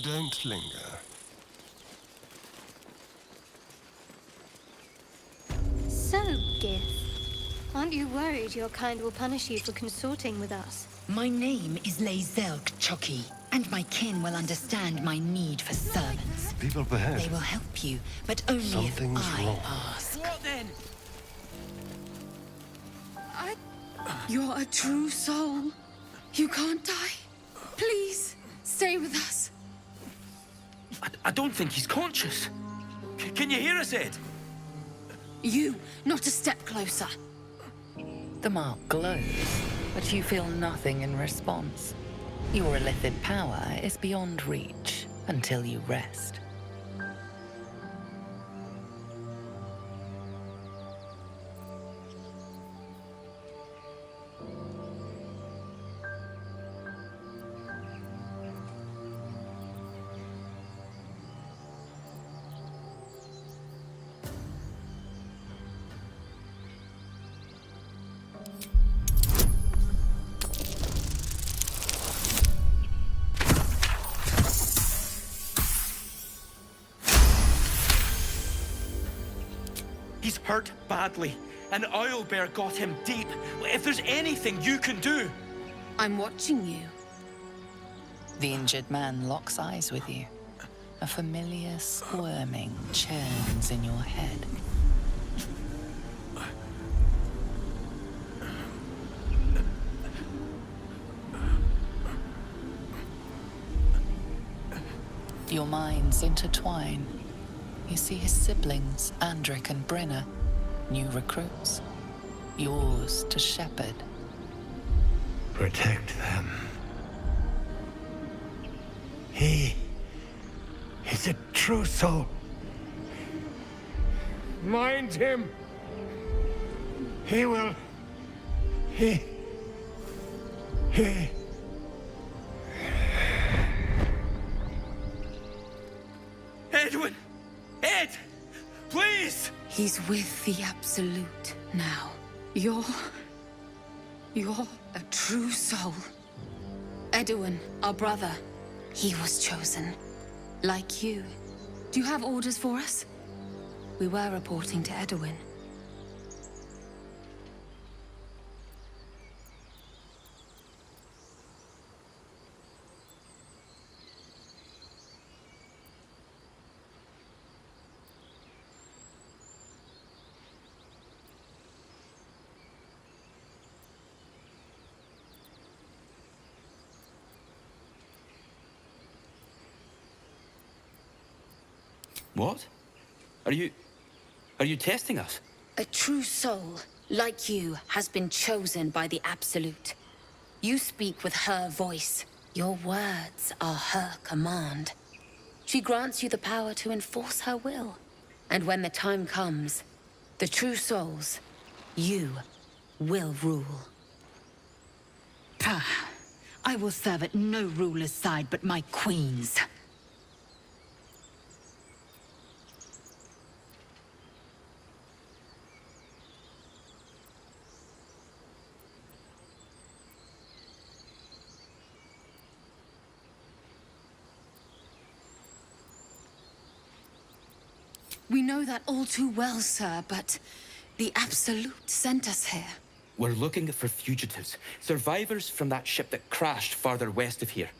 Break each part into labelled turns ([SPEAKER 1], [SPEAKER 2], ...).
[SPEAKER 1] Don't linger.
[SPEAKER 2] So, Gith, aren't you worried your kind will punish you for consorting with us?
[SPEAKER 3] My name is Lazelk Choki, and my kin will understand my need for servants.
[SPEAKER 1] People up ahead.
[SPEAKER 3] They will help you, but only
[SPEAKER 1] Something's
[SPEAKER 3] if I
[SPEAKER 1] wrong.
[SPEAKER 3] ask.
[SPEAKER 4] What then?
[SPEAKER 5] You're a true soul. You can't die. Please, stay with us.
[SPEAKER 4] I don't think he's conscious. Can you hear us, Ed?
[SPEAKER 5] You, not a step closer.
[SPEAKER 6] The mark glows, but you feel nothing in response. Your illithid power is beyond reach until you rest.
[SPEAKER 4] He's hurt badly. An owlbear got him deep. If there's anything you can do...
[SPEAKER 5] I'm watching you.
[SPEAKER 6] The injured man locks eyes with you. A familiar squirming churns in your head. Your minds intertwine. You see his siblings, Andric and Brenna, new recruits. Yours to shepherd.
[SPEAKER 7] Protect them. He is a true soul. Mind him. He will. He.
[SPEAKER 4] Edwin! Ed! Please!
[SPEAKER 5] He's with the Absolute now. You're a true soul. Edwin, our brother, he was chosen. Like you. Do you have orders for us? We were reporting to Edwin.
[SPEAKER 4] What? Are you testing us?
[SPEAKER 5] A true soul, like you, has been chosen by the Absolute. You speak with her voice. Your words are her command. She grants you the power to enforce her will. And when the time comes, the true souls, you, will rule.
[SPEAKER 3] I will serve at no ruler's side but my queen's.
[SPEAKER 5] We know that all too well, sir, but the Absolute sent us here.
[SPEAKER 4] We're looking for fugitives. Survivors from that ship that crashed farther west of here.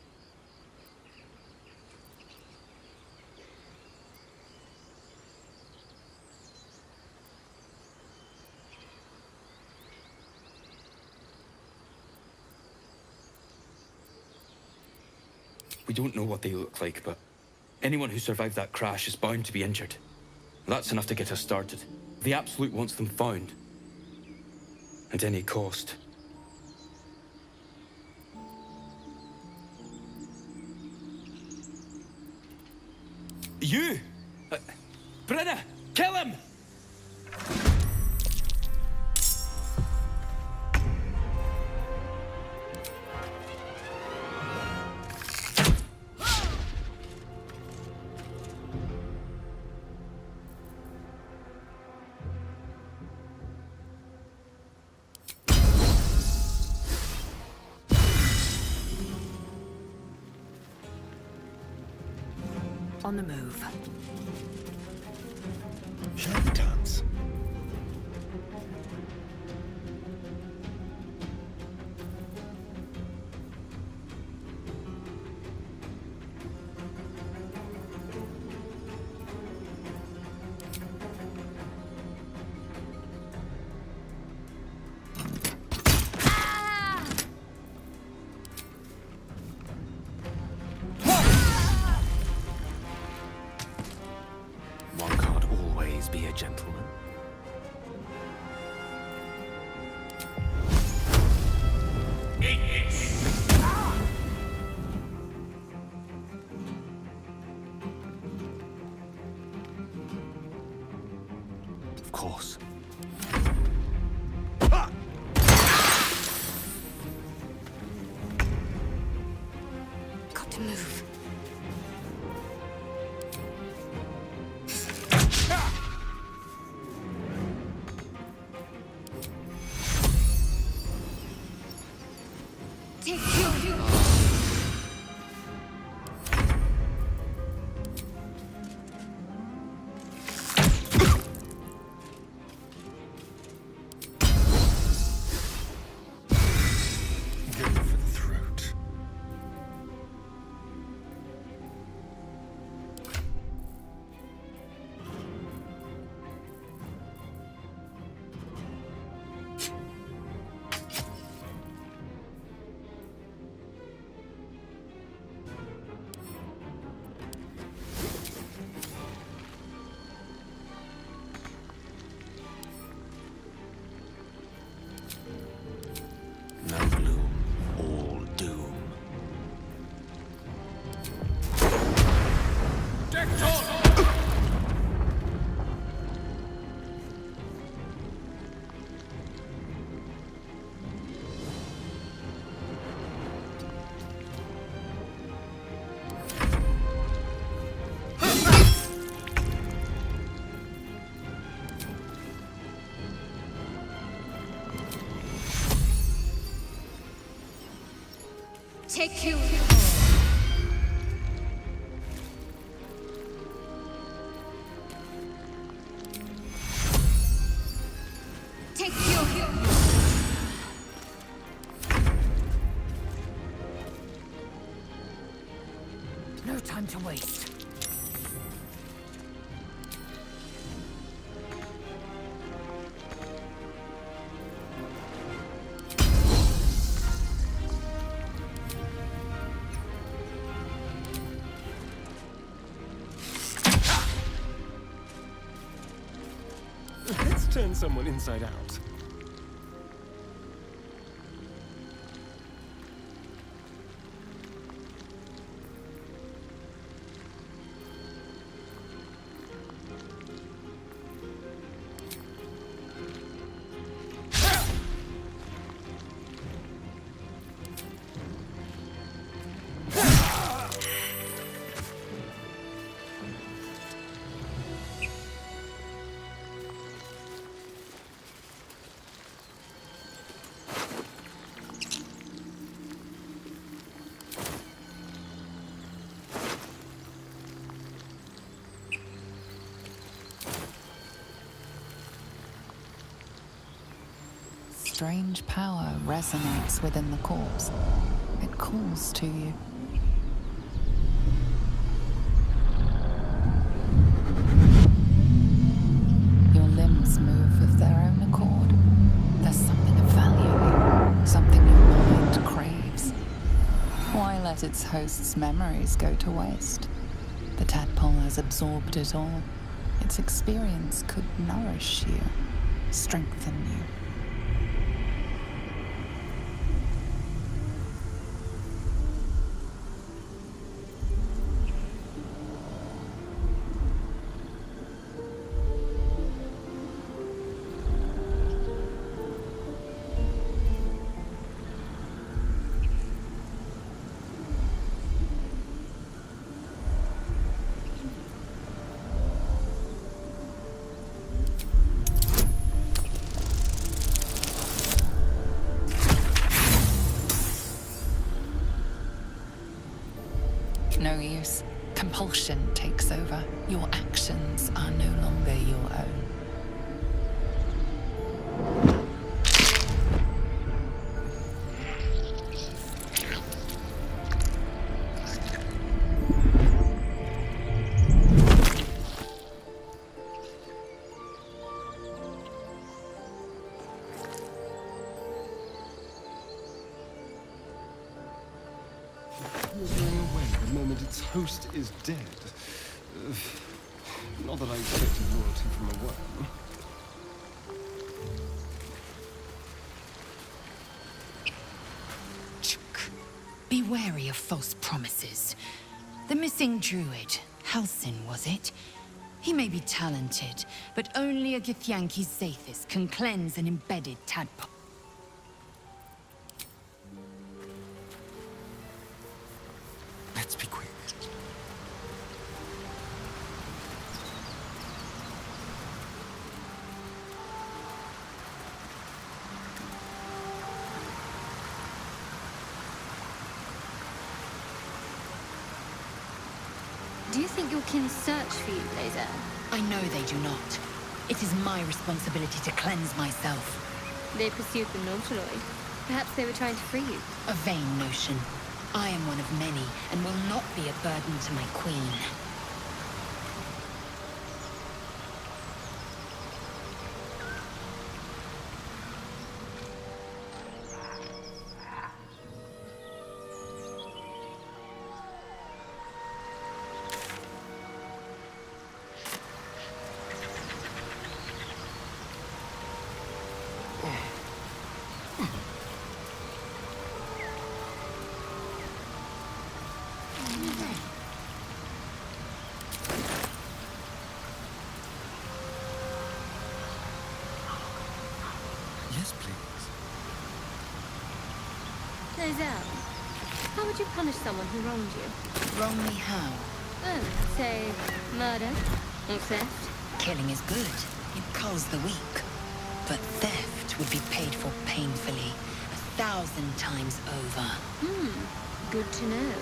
[SPEAKER 4] We don't know what they look like, but anyone who survived that crash is bound to be injured. That's enough to get us started. The Absolute wants them found. At any cost. You! Brenna! Kill him!
[SPEAKER 3] On the move.
[SPEAKER 7] Charlatans.
[SPEAKER 1] One can't always be a gentleman. Of course.
[SPEAKER 3] Got to move. Take you.
[SPEAKER 7] Go for the throat.
[SPEAKER 1] No gloom, all doom.
[SPEAKER 2] Take you. Take you.
[SPEAKER 3] No time to waste.
[SPEAKER 1] Let's turn someone inside out.
[SPEAKER 6] Strange power resonates within the corpse. It calls to you. Your limbs move of their own accord. There's something of value here, something your mind craves. Why let its host's memories go to waste? The tadpole has absorbed it all. Its experience could nourish you, strengthen you. No use. Compulsion takes over. Your actions are no longer your own.
[SPEAKER 7] You're going away the moment its host is dead. Not that I expected loyalty from a worm.
[SPEAKER 3] Be wary of false promises. The missing druid, Halsin, was it? He may be talented, but only a Githyanki's Zathis can cleanse an embedded tadpole.
[SPEAKER 1] Let's be quick.
[SPEAKER 2] Do you think your kin search for you, Blazer?
[SPEAKER 3] I know they do not. It is my responsibility to cleanse myself.
[SPEAKER 2] They pursued the Nautiloid. Perhaps they were trying to free you.
[SPEAKER 3] A vain notion. I am one of many, and will not be a burden to my queen.
[SPEAKER 1] Yes, please.
[SPEAKER 2] Blazer, how would you punish someone who wronged you?
[SPEAKER 3] Wrong me how?
[SPEAKER 2] Oh, say, murder or theft?
[SPEAKER 3] Killing is good. It culls the weak. But theft would be paid for painfully, 1,000 times over.
[SPEAKER 2] Good to know.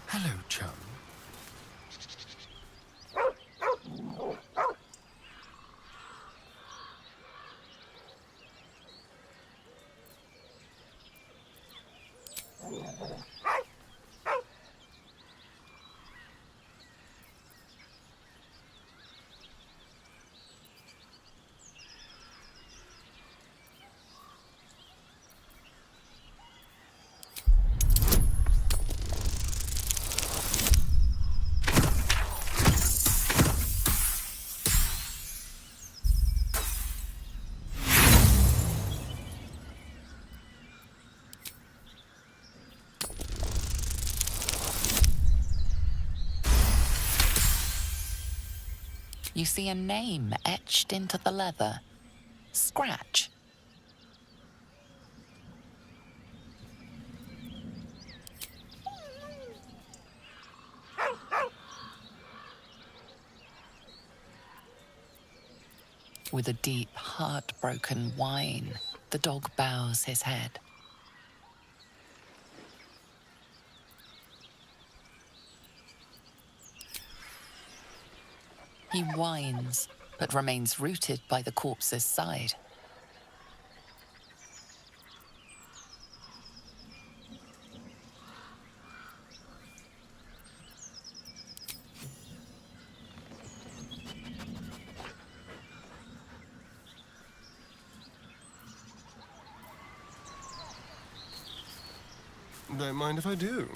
[SPEAKER 1] Hello, chum.
[SPEAKER 6] You see a name etched into the leather. Scratch. With a deep, heartbroken whine, the dog bows his head. He whines, but remains rooted by the corpse's side.
[SPEAKER 7] Don't mind if I do.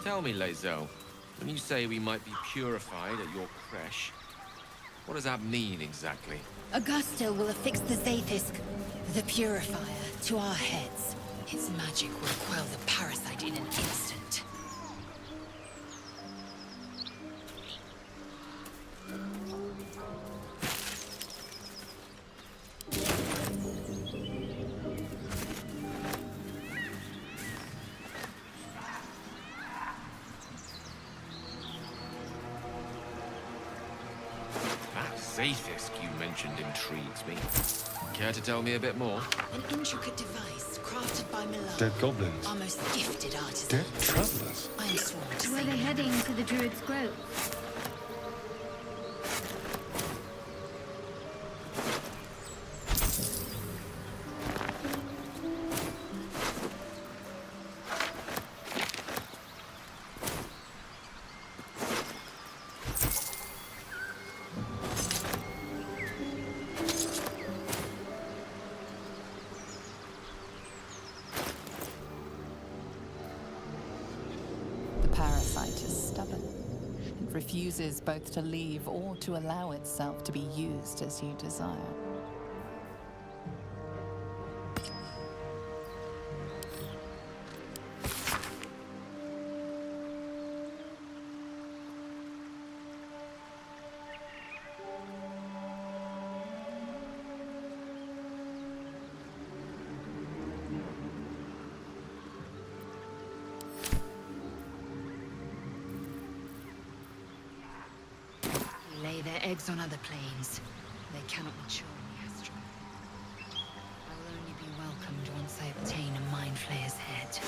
[SPEAKER 8] Tell me, Lae'zel, when you say we might be purified at your creche, what does that mean exactly?
[SPEAKER 3] Augusto will affix the Zaithisk, the Purifier, to our heads. Its magic will quell the parasite in an instant.
[SPEAKER 8] That Zaithisk you mentioned intrigues me. Care to tell me a bit more?
[SPEAKER 3] An intricate device crafted by Milan.
[SPEAKER 7] Dead goblins.
[SPEAKER 3] Our most gifted artisan.
[SPEAKER 7] Dead travelers.
[SPEAKER 3] I am sworn to
[SPEAKER 2] Were
[SPEAKER 3] say
[SPEAKER 2] they
[SPEAKER 3] no
[SPEAKER 2] heading
[SPEAKER 3] more.
[SPEAKER 2] to the Druid's Grove?
[SPEAKER 6] The parasite is stubborn. It refuses both to leave or to allow itself to be used as you desire.
[SPEAKER 3] Lay their eggs on other planes. They cannot mature in the astral. I will only be welcomed once I obtain a Mind Flayer's head.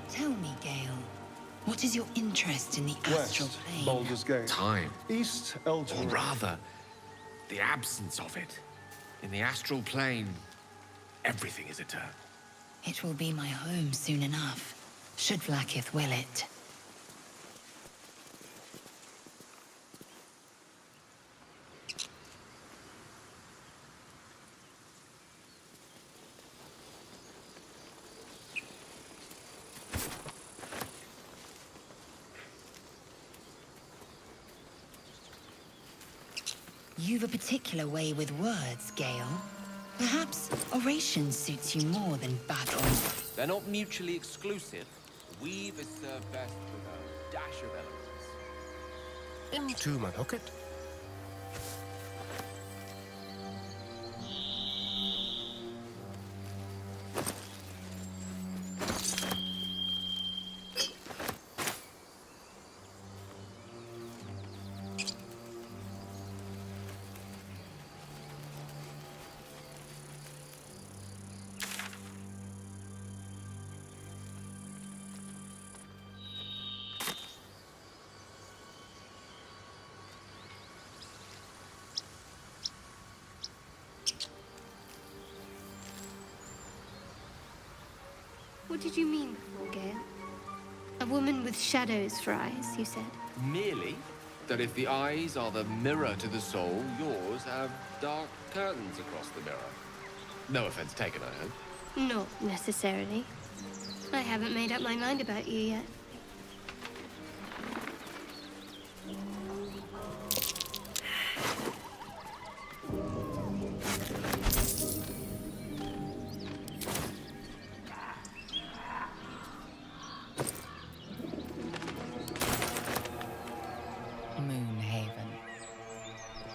[SPEAKER 3] Tell me, Gale, what is your interest in the astral
[SPEAKER 7] West,
[SPEAKER 3] plane?
[SPEAKER 7] Baldur's Gate.
[SPEAKER 8] Time.
[SPEAKER 7] East, Elton.
[SPEAKER 8] Or rather, the absence of it. In the astral plane, everything is eternal.
[SPEAKER 3] It will be my home soon enough, should Vlaakith will it. You've a particular way with words, Gale. Perhaps oration suits you more than battle.
[SPEAKER 8] They're not mutually exclusive. Weave is served best with a dash of elegance.
[SPEAKER 1] Into my pocket.
[SPEAKER 2] What did you mean before, Gale? A woman with shadows for eyes, you said.
[SPEAKER 8] Merely that if the eyes are the mirror to the soul, yours have dark curtains across the mirror. No offense taken, I hope.
[SPEAKER 2] Not necessarily. I haven't made up my mind about you yet.
[SPEAKER 6] Moonhaven.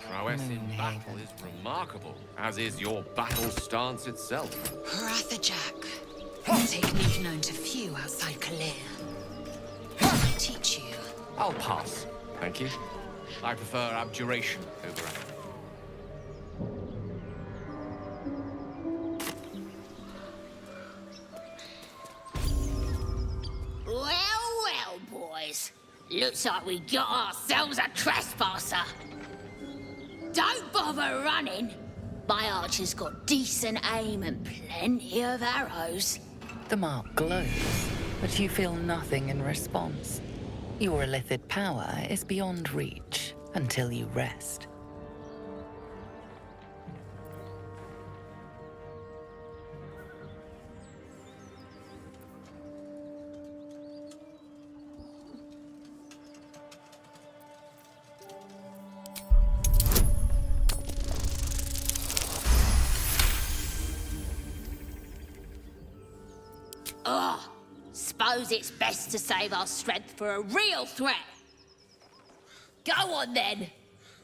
[SPEAKER 8] Prowess in battle is remarkable, as is your battle stance itself.
[SPEAKER 3] Rathajak. A technique known to few outside Kalir. I teach you.
[SPEAKER 8] I'll pass, thank you. I prefer abjuration over act.
[SPEAKER 5] Well, boys. Looks like we got ourselves a trespasser. Don't bother running. My archer's got decent aim and plenty of arrows.
[SPEAKER 6] The mark glows, but you feel nothing in response. Your illithid power is beyond reach until you rest.
[SPEAKER 5] Suppose it's best to save our strength for a real threat. Go on then.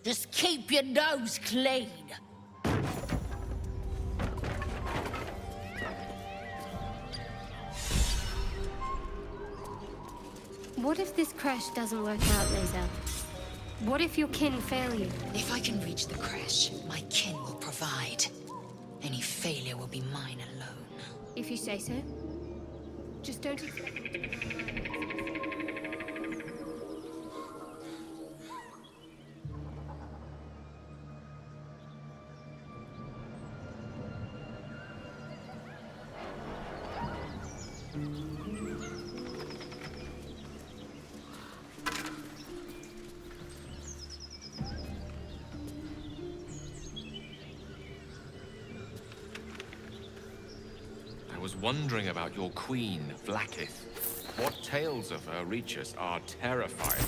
[SPEAKER 5] Just keep your nose clean.
[SPEAKER 2] What if this crash doesn't work out, Lae'zel? What if your kin fail you?
[SPEAKER 3] If I can reach the creche, my kin will provide. Any failure will be mine alone.
[SPEAKER 2] If you say so. Just don't...
[SPEAKER 8] I was wondering about your queen, Vlaakith. What tales of her reach us are terrifying.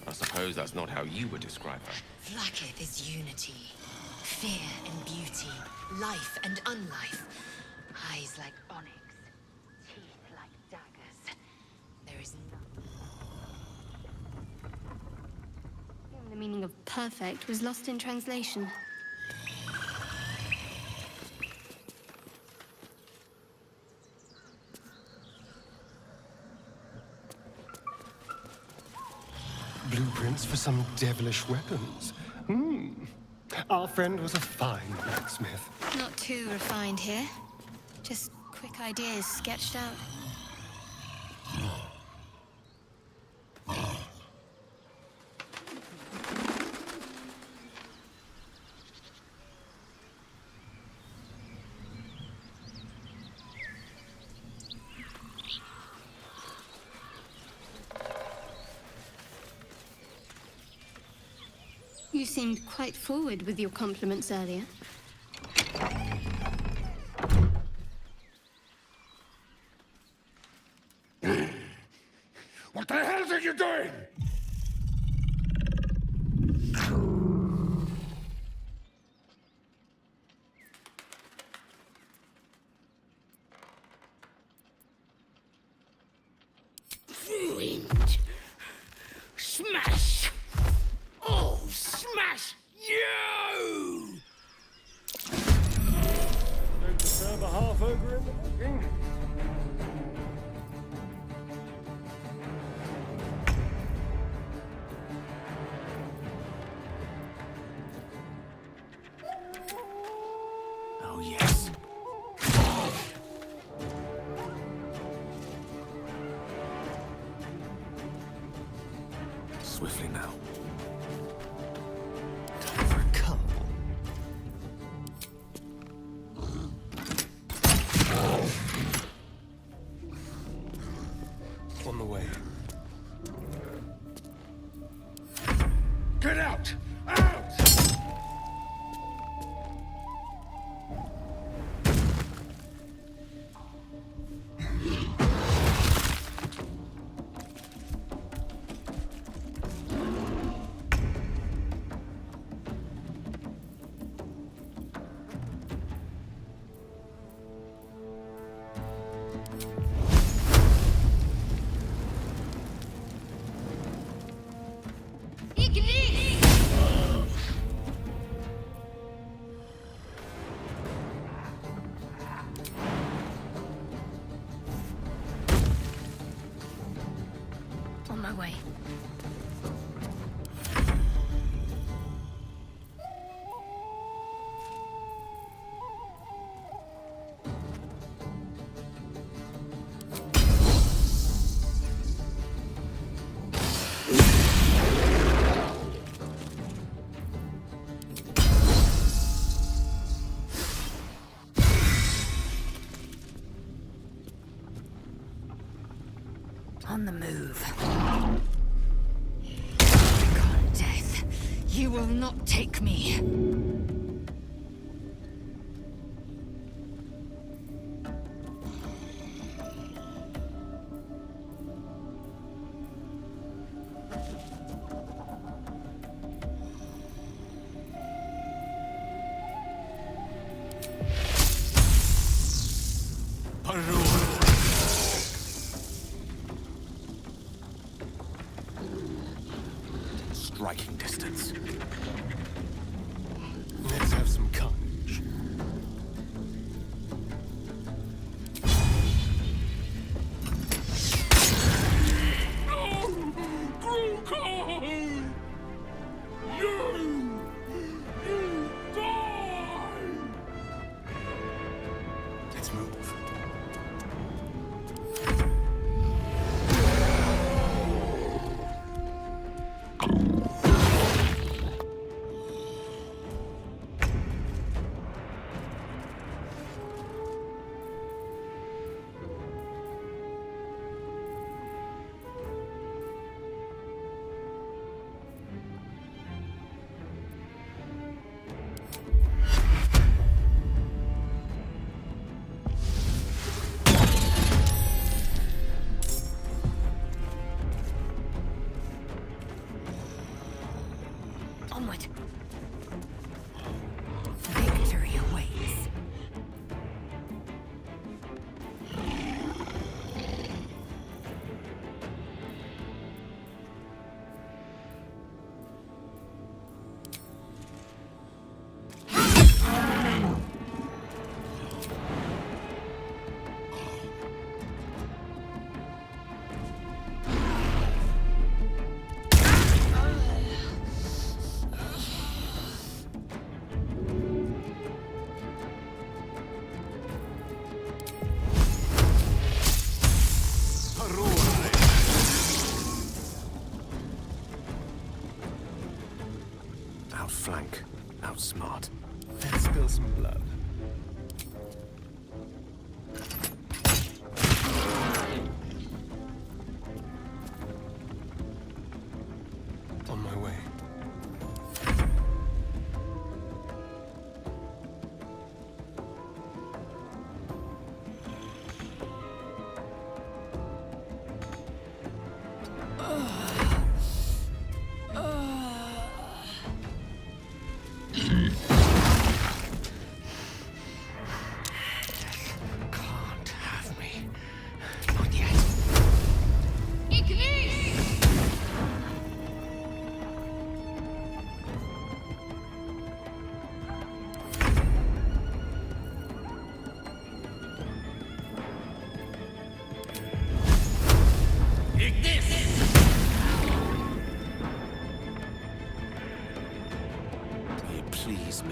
[SPEAKER 8] I suppose that's not how you would describe her.
[SPEAKER 3] Vlaakith is unity, Fear and beauty, life and unlife. Eyes like onyx, teeth like daggers. There is nothing.
[SPEAKER 2] The meaning of perfect was lost in translation.
[SPEAKER 7] Blueprints for some devilish weapons. Our friend was a fine blacksmith.
[SPEAKER 2] Not too refined here. Just quick ideas sketched out. You seemed quite forward with your compliments earlier.
[SPEAKER 9] What the hell are you doing? Ruined. Smash! Oh, smash you!
[SPEAKER 7] Don't disturb a half-ogre in the making.
[SPEAKER 1] Oh, yes. Swiftly now. Time for a cull.
[SPEAKER 7] On the way.
[SPEAKER 9] Get out! Out!
[SPEAKER 2] On my way.
[SPEAKER 3] On the move. God, death. You will not take me.
[SPEAKER 1] Striking distance.
[SPEAKER 7] Let's have some carnage.
[SPEAKER 1] Let's move.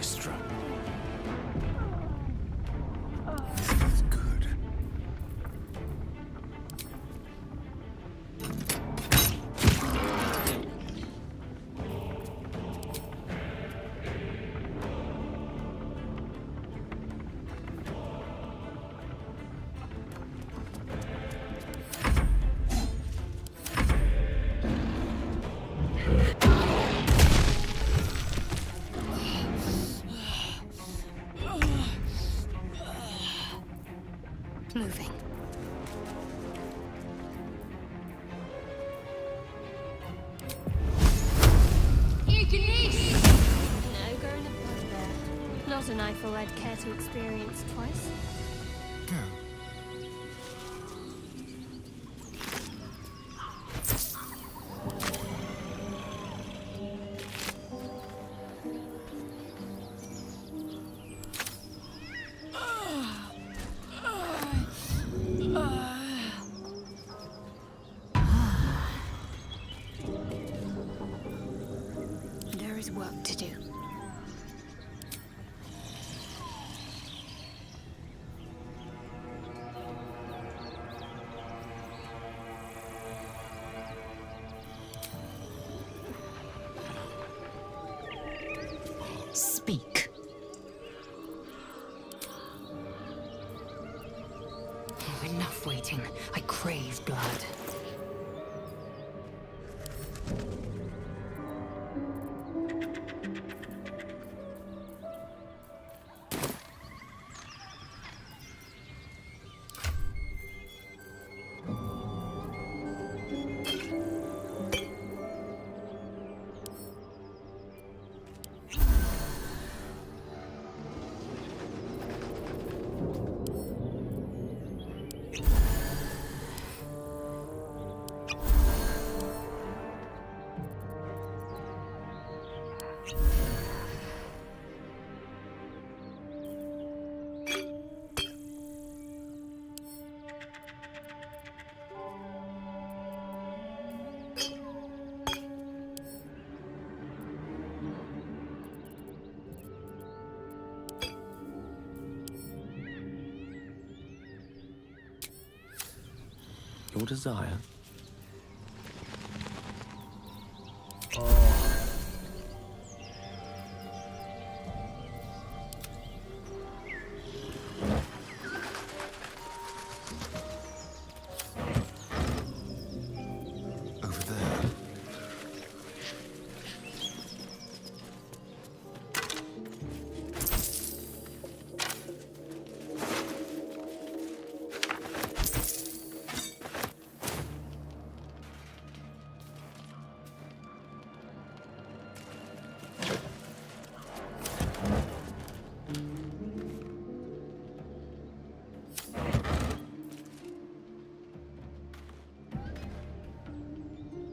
[SPEAKER 1] extra. This feels good.
[SPEAKER 2] Moving. No going above there. Not an eyeful I'd care to experience twice. There is work to do.
[SPEAKER 3] Speak. Enough waiting. I crave blood.
[SPEAKER 1] Your desire? Over there.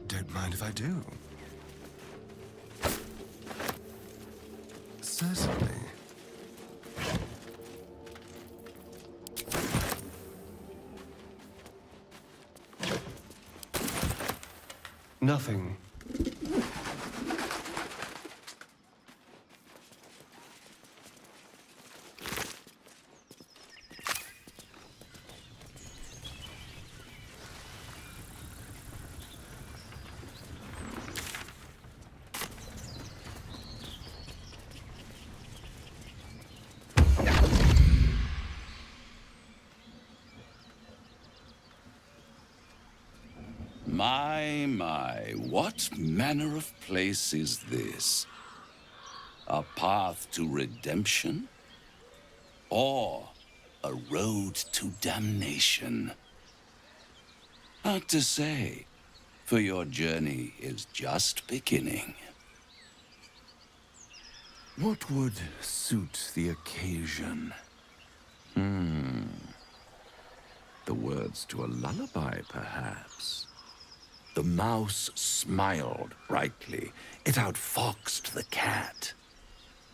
[SPEAKER 1] Don't mind if I do. Certainly. Nothing.
[SPEAKER 10] My, what manner of place is this? A path to redemption? Or a road to damnation? Hard to say, for your journey is just beginning.
[SPEAKER 1] What would suit the occasion?
[SPEAKER 10] The words to a lullaby, perhaps. The mouse smiled brightly. It outfoxed the cat.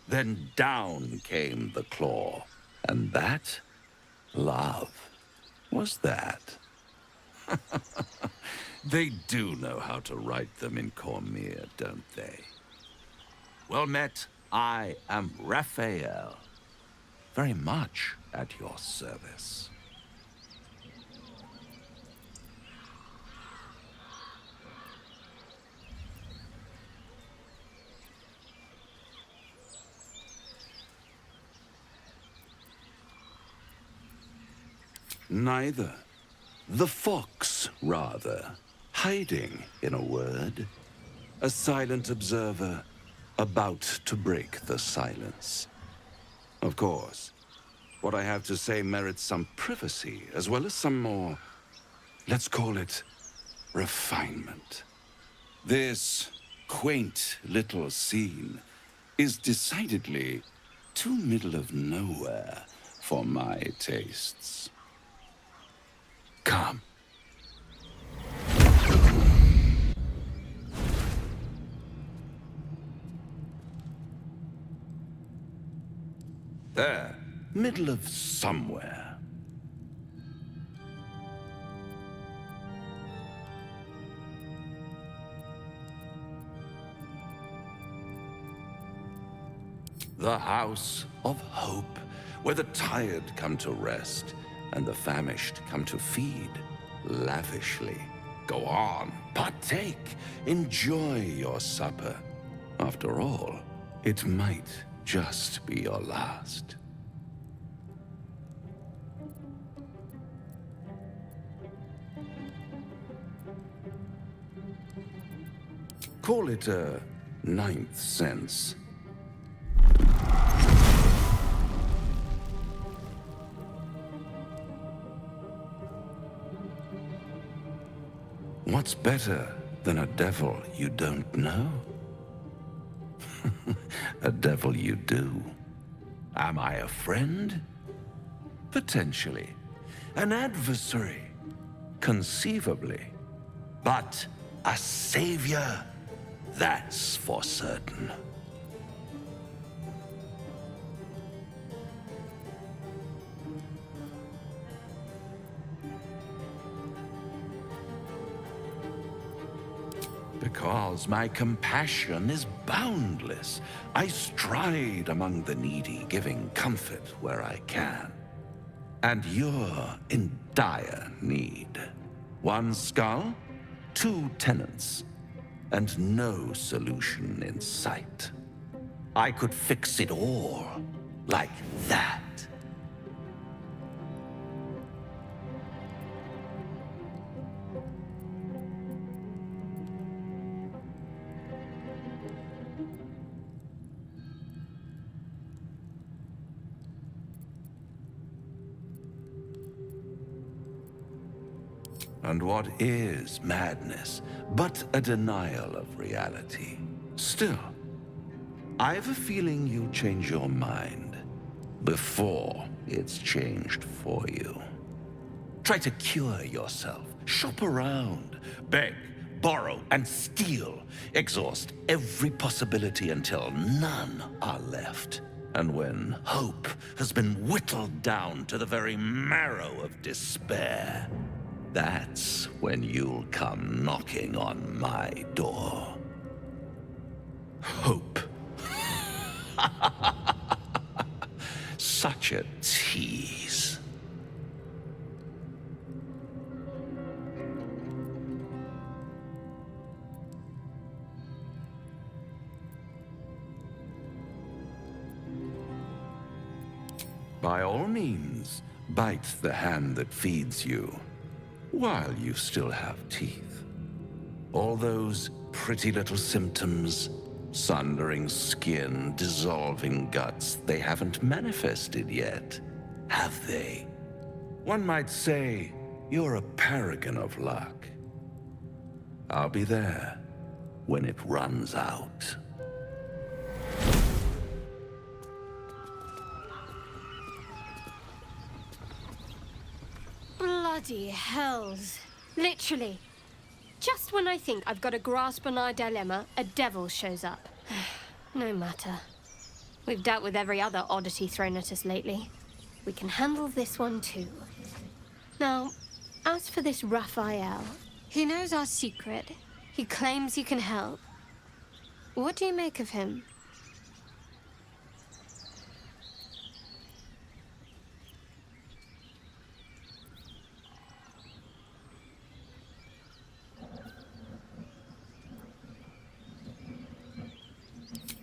[SPEAKER 10] Then down came the claw. And that, love, was that. They do know how to write them in Cormyr, don't they? Well met, I am Raphael. Very much at your service. Neither. The fox, rather. Hiding, in a word. A silent observer, about to break the silence. Of course, what I have to say merits some privacy, as well as some more, let's call it, refinement. This quaint little scene is decidedly too middle of nowhere for my tastes. Come. There, middle of somewhere. The House of Hope, where the tired come to rest and the famished come to feed lavishly. Go on, partake, enjoy your supper. After all, it might just be your last. Call it a ninth sense. What's better than a devil you don't know? A devil you do. Am I a friend? Potentially. An adversary? Conceivably. But a savior? That's for certain. Because my compassion is boundless. I stride among the needy, giving comfort where I can. And you're in dire need. One skull, 2 tenants, and no solution in sight. I could fix it all, like that. And what is madness but a denial of reality? Still, I've a feeling you'll change your mind before it's changed for you. Try to cure yourself, shop around, beg, borrow, and steal. Exhaust every possibility until none are left. And when hope has been whittled down to the very marrow of despair, that's when you'll come knocking on my door. Hope. Such a tease. By all means, bite the hand that feeds you. While you still have teeth. All those pretty little symptoms, sundering skin, dissolving guts, they haven't manifested yet, have they? One might say you're a paragon of luck. I'll be there when it runs out.
[SPEAKER 2] Bloody hells. Literally. Just when I think I've got a grasp on our dilemma, a devil shows up. No matter. We've dealt with every other oddity thrown at us lately. We can handle this one too. Now, as for this Raphael, he knows our secret. He claims he can help. What do you make of him?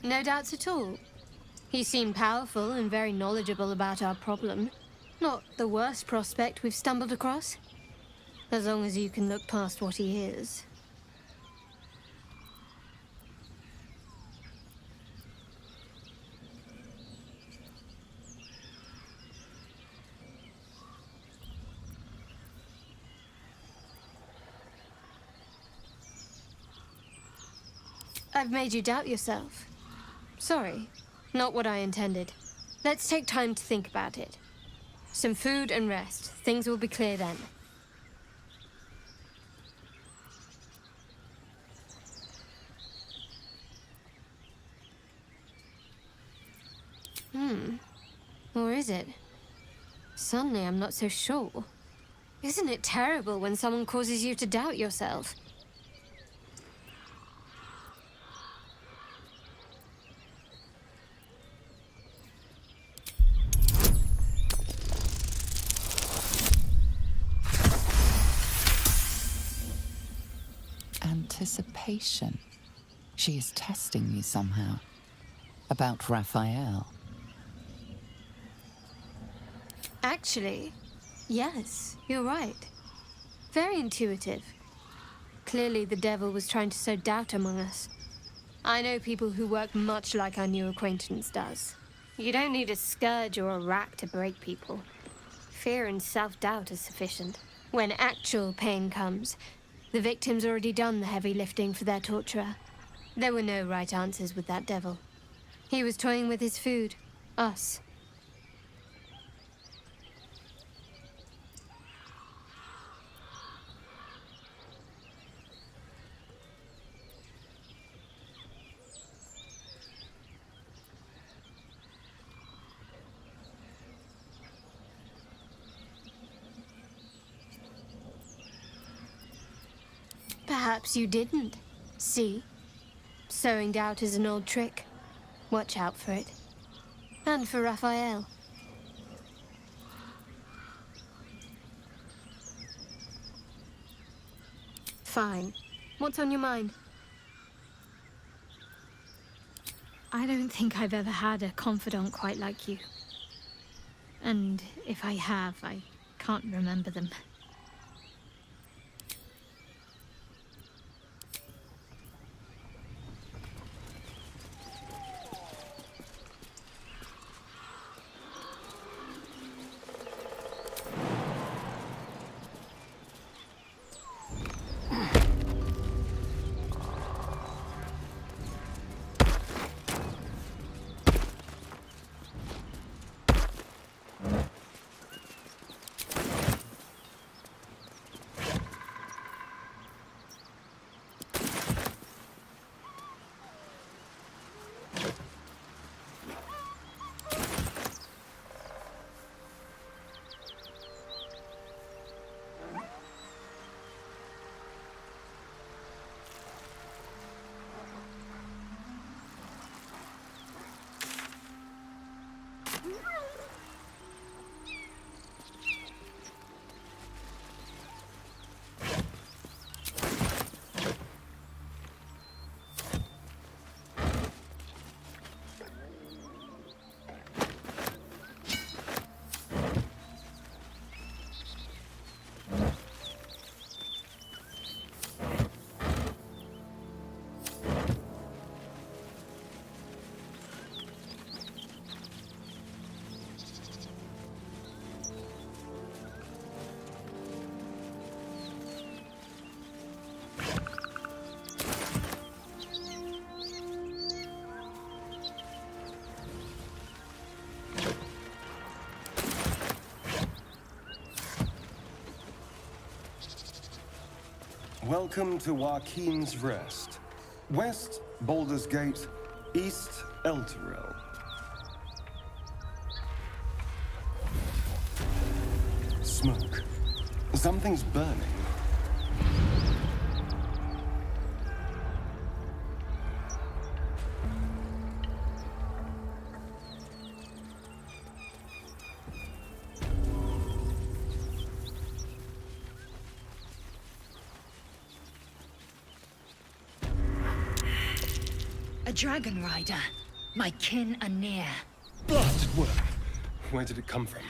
[SPEAKER 2] No doubts at all. He seemed powerful and very knowledgeable about our problem. Not the worst prospect we've stumbled across. As long as you can look past what he is. I've made you doubt yourself. Sorry, not what I intended. Let's take time to think about it. Some food and rest. Things will be clear then. Or is it? Suddenly I'm not so sure. Isn't it terrible when someone causes you to doubt yourself?
[SPEAKER 6] Anticipation. She is testing me somehow. About Raphael.
[SPEAKER 2] Actually, yes, you're right. Very intuitive. Clearly the devil was trying to sow doubt among us. I know people who work much like our new acquaintance does. You don't need a scourge or a rack to break people. Fear and self-doubt are sufficient. When actual pain comes, the victim's already done the heavy lifting for their torturer. There were no right answers with that devil. He was toying with his food. Us. Perhaps you didn't. See? Sowing doubt is an old trick. Watch out for it. And for Raphael. Fine. What's on your mind? I don't think I've ever had a confidant quite like you. And if I have, I can't remember them.
[SPEAKER 7] Welcome to Joaquin's Rest. West, Baldur's Gate. East, Elturel. Smoke. Something's burning.
[SPEAKER 3] A dragon rider. My kin are near.
[SPEAKER 7] Blasted work. Where did it come from?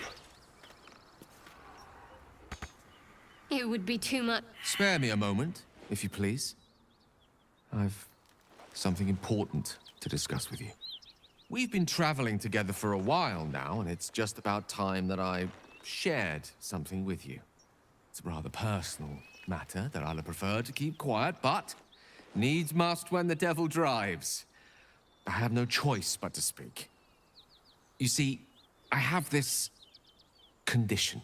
[SPEAKER 2] It would be too much.
[SPEAKER 8] Spare me a moment, if you please. I've something important to discuss with you. We've been traveling together for a while now, and it's just about time that I shared something with you. It's a rather personal matter that I'd have preferred to keep quiet, but needs must when the devil drives. I have no choice but to speak. You see, I have this condition.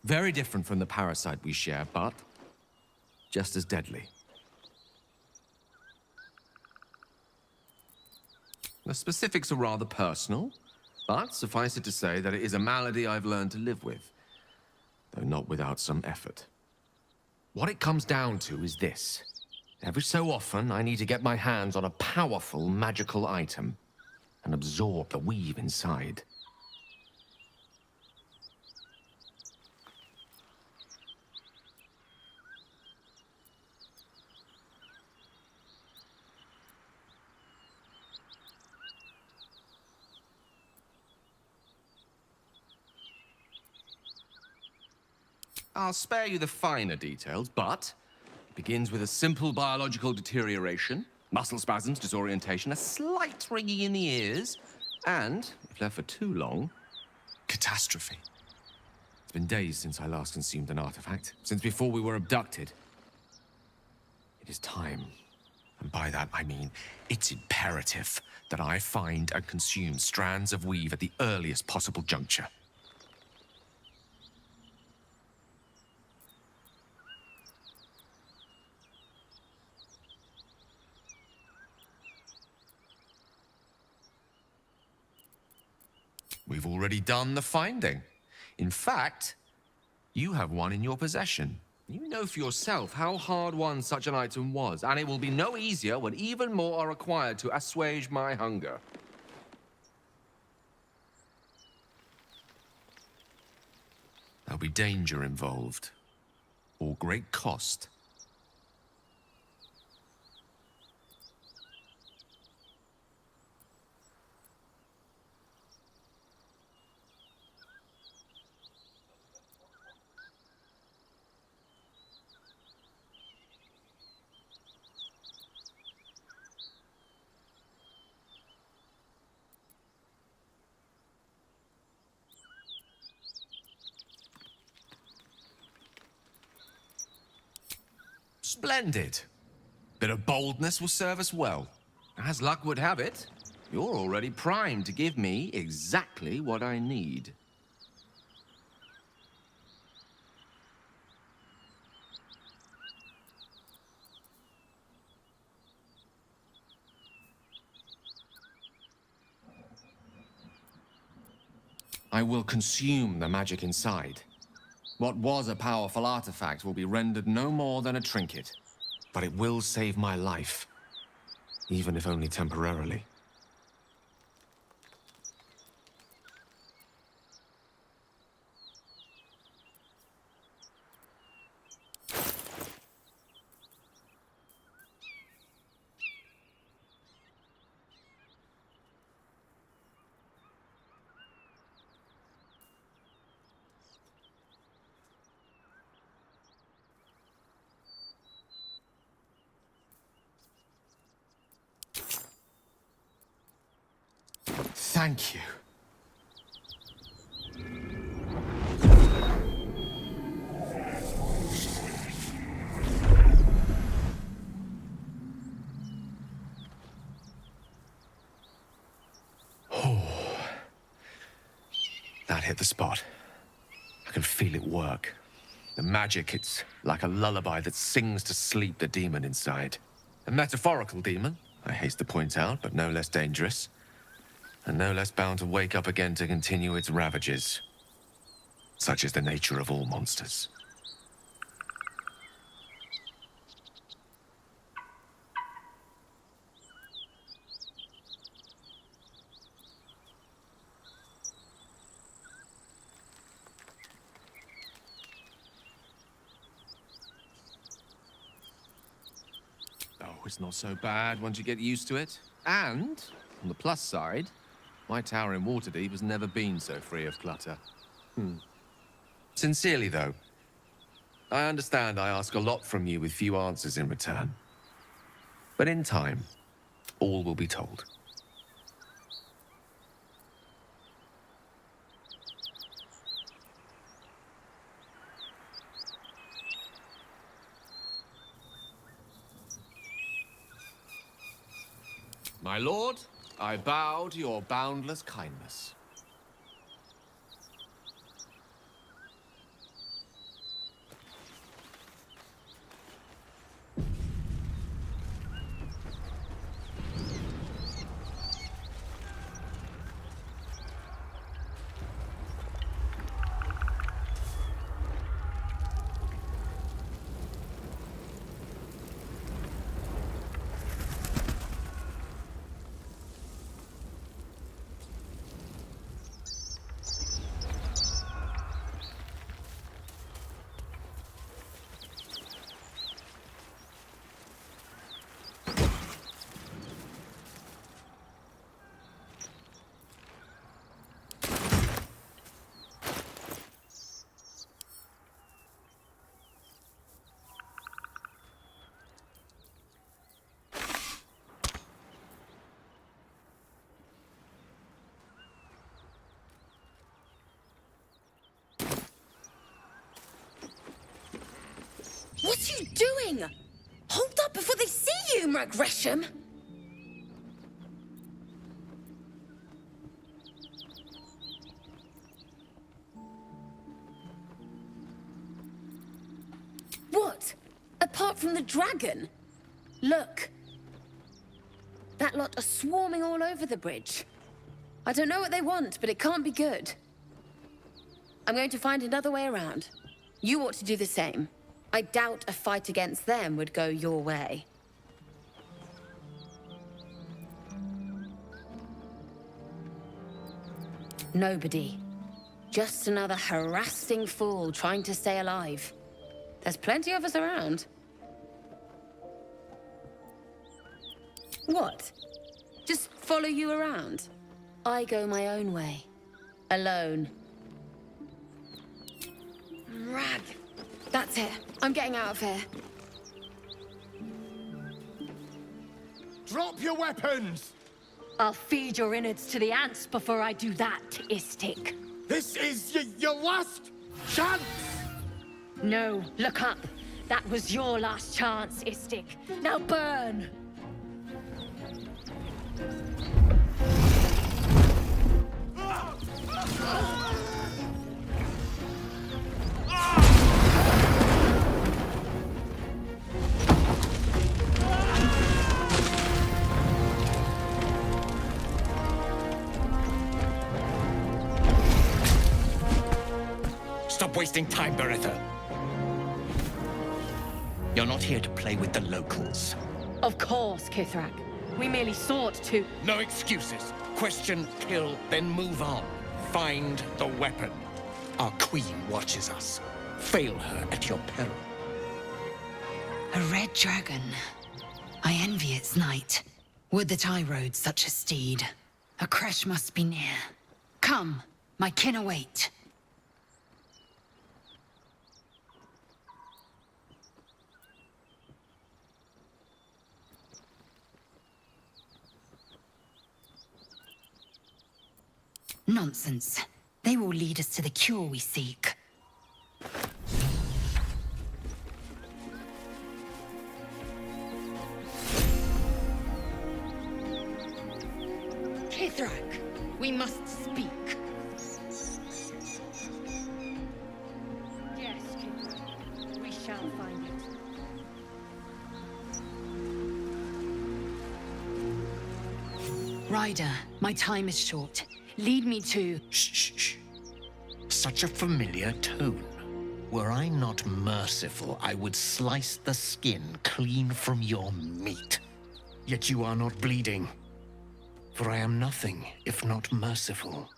[SPEAKER 8] Very different from the parasite we share, but just as deadly. The specifics are rather personal, but suffice it to say that it is a malady I've learned to live with, though not without some effort. What it comes down to is this. Every so often, I need to get my hands on a powerful magical item and absorb the weave inside. I'll spare you the finer details, but it begins with a simple biological deterioration, muscle spasms, disorientation, a slight ringing in the ears, and, if left for too long, catastrophe. It's been days since I last consumed an artifact, since before we were abducted. It is time, and by that I mean it's imperative that I find and consume strands of weave at the earliest possible juncture. We've already done the finding. In fact, you have one in your possession. You know for yourself how hard-won such an item was, and it will be no easier when even more are required to assuage my hunger. There'll be danger involved, or great cost. Splendid. Bit of boldness will serve us well. As luck would have it, you're already primed to give me exactly what I need. I will consume the magic inside. What was a powerful artifact will be rendered no more than a trinket, but it will save my life, even if only temporarily. Thank you. Oh, that hit the spot. I can feel it work. The magic, it's like a lullaby that sings to sleep the demon inside. A metaphorical demon, I haste to point out, but no less dangerous. And no less bound to wake up again to continue its ravages. Such is the nature of all monsters. Oh, it's not so bad once you get used to it. And, on the plus side, my tower in Waterdeep has never been so free of clutter. Sincerely, though, I understand I ask a lot from you with few answers in return. But in time, all will be told. My lord, I bow to your boundless kindness.
[SPEAKER 5] What are you doing? Hold up before they see you, Gresham. What? Apart from the dragon? Look. That lot are swarming all over the bridge. I don't know what they want, but it can't be good. I'm going to find another way around. You ought to do the same. I doubt a fight against them would go your way. Nobody. Just another harassing fool trying to stay alive. There's plenty of us around. What? Just follow you around? I go my own way. Alone. Rag. That's it. I'm getting out of here.
[SPEAKER 9] Drop your weapons!
[SPEAKER 2] I'll feed your innards to the ants before I do that, Istik.
[SPEAKER 9] This is your last chance!
[SPEAKER 2] No, look up. That was your last chance, Istik. Now burn!
[SPEAKER 11] Stop wasting time, Beretha. You're not here to play with the locals.
[SPEAKER 2] Of course, Kithrak. We merely sought to...
[SPEAKER 11] No excuses. Question, kill, then move on. Find the weapon. Our queen watches us. Fail her at your peril.
[SPEAKER 3] A red dragon. I envy its knight. Would that I rode such a steed. A crash must be near. Come, my kin await. Nonsense. They will lead us to the cure we seek. Kithrak, we must speak.
[SPEAKER 2] Yes, Kithrak. We shall find it.
[SPEAKER 3] Ryder, my time is short. Lead me to...
[SPEAKER 11] Shh, shh, shh. Such a familiar tone. Were I not merciful, I would slice the skin clean from your meat. Yet you are not bleeding. For I am nothing if not merciful.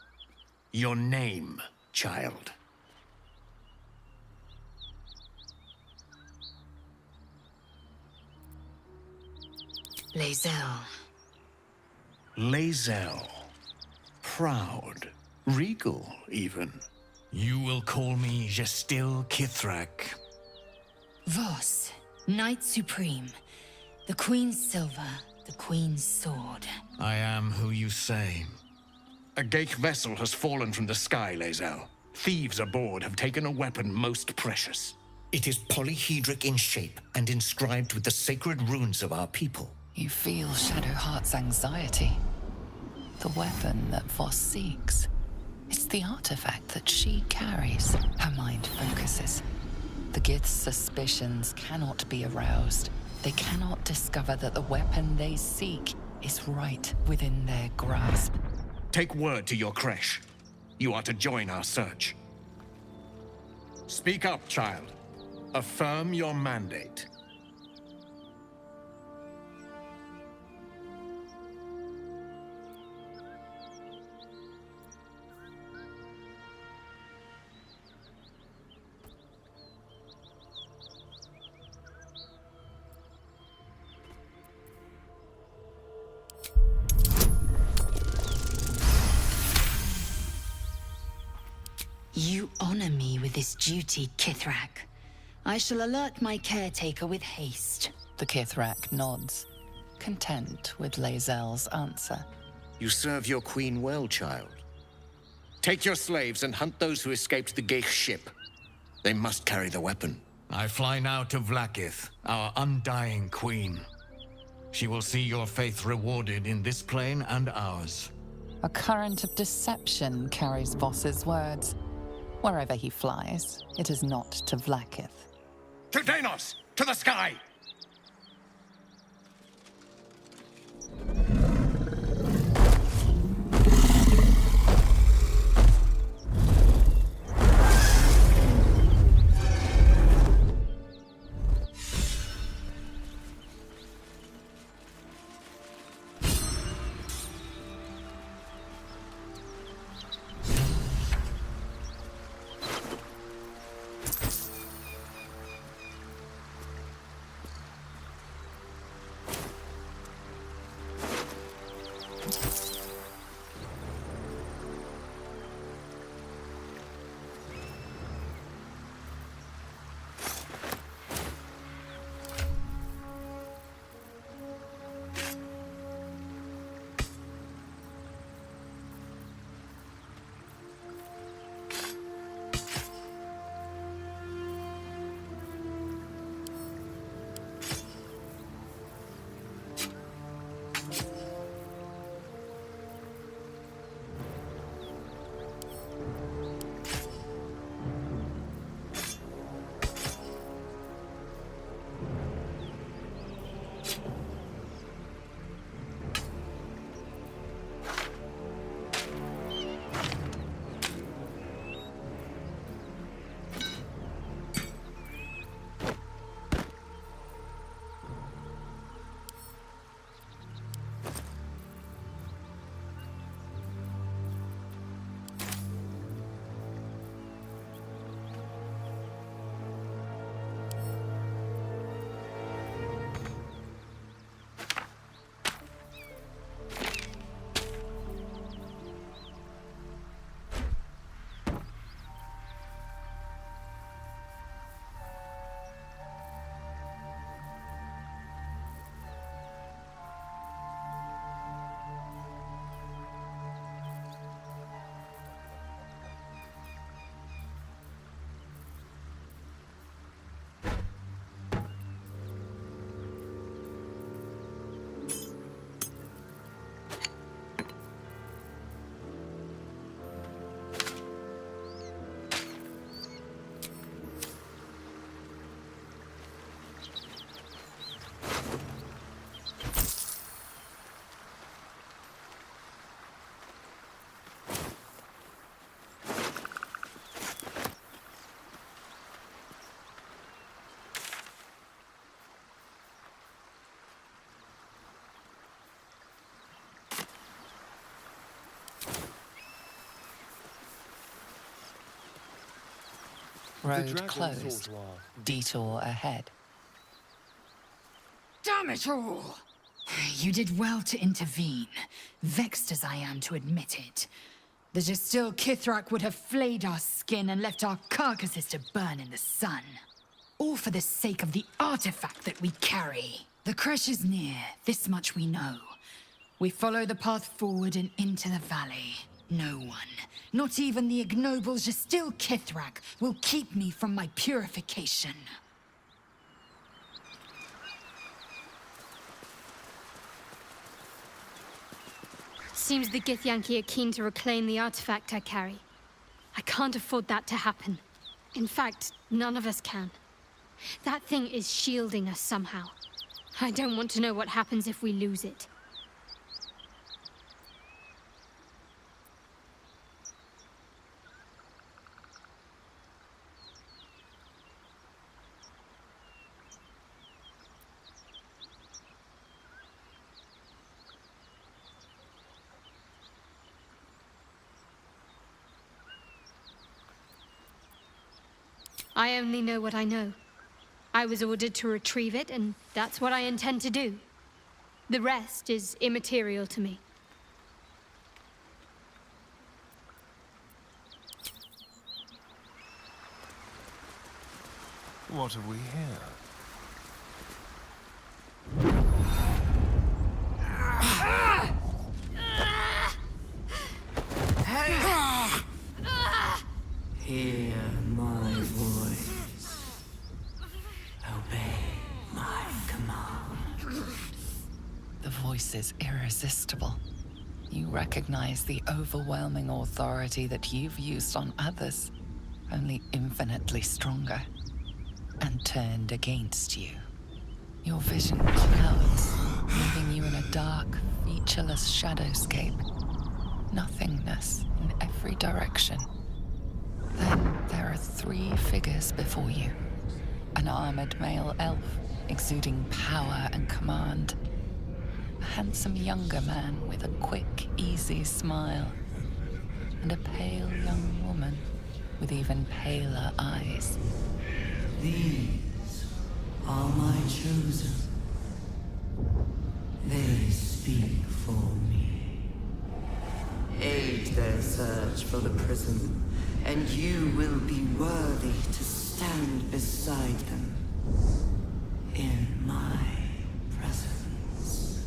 [SPEAKER 11] Your name, child.
[SPEAKER 3] Lae'zel.
[SPEAKER 11] Lae'zel. Proud. Regal, even. You will call me Gestil Kithrak.
[SPEAKER 3] Voss, Knight Supreme. The Queen's silver, the Queen's sword.
[SPEAKER 11] I am who you say. A Geich vessel has fallen from the sky, Lae'zel. Thieves aboard have taken a weapon most precious. It is polyhedric in shape and inscribed with the sacred runes of our people.
[SPEAKER 6] You feel Shadowheart's anxiety. The weapon that Voss seeks. It's the artifact that she carries. Her mind focuses. The Gith's suspicions cannot be aroused. They cannot discover that the weapon they seek is right within their grasp.
[SPEAKER 11] Take word to your creche. You are to join our search. Speak up, child. Affirm your mandate.
[SPEAKER 3] You honor me with this duty, Kithrak. I shall alert my caretaker with haste.
[SPEAKER 6] The Kithrak nods, content with Lae'zel's answer.
[SPEAKER 11] You serve your queen well, child. Take your slaves and hunt those who escaped the Geich ship. They must carry the weapon. I fly now to Vlaakith, our undying queen. She will see your faith rewarded in this plane and ours.
[SPEAKER 6] A current of deception carries Voss's words. Wherever he flies, it is not to Vlaakith.
[SPEAKER 11] To Danos! To the sky!
[SPEAKER 6] Road closed. Detour ahead.
[SPEAKER 3] Damn it all! You did well to intervene, vexed as I am to admit it. The Gestil Kithrak would have flayed our skin and left our carcasses to burn in the sun. All for the sake of the artifact that we carry. The crash is near, this much we know. We follow the path forward and into the valley. No one, not even the ignoble Gestil Kithrak, will keep me from my purification.
[SPEAKER 2] Seems the Githyanki are keen to reclaim the artifact I carry. I can't afford that to happen. In fact, none of us can. That thing is shielding us somehow. I don't want to know what happens if we lose it. I only know what I know. I was ordered to retrieve it, and that's what I intend to do. The rest is immaterial to me.
[SPEAKER 7] What have we here?
[SPEAKER 12] Hear my voice. Obey my command.
[SPEAKER 6] The voice is irresistible. You recognize the overwhelming authority that you've used on others, only infinitely stronger, and turned against you. Your vision clouds, leaving you in a dark, featureless shadowscape. Nothingness in every direction. Then there are 3 figures before you. An armored male elf, exuding power and command. A handsome younger man with a quick, easy smile. And a pale young woman with even paler eyes.
[SPEAKER 12] These are my chosen. They speak for me. Aid their search for the prism, and you will be worthy to stand beside them in my presence.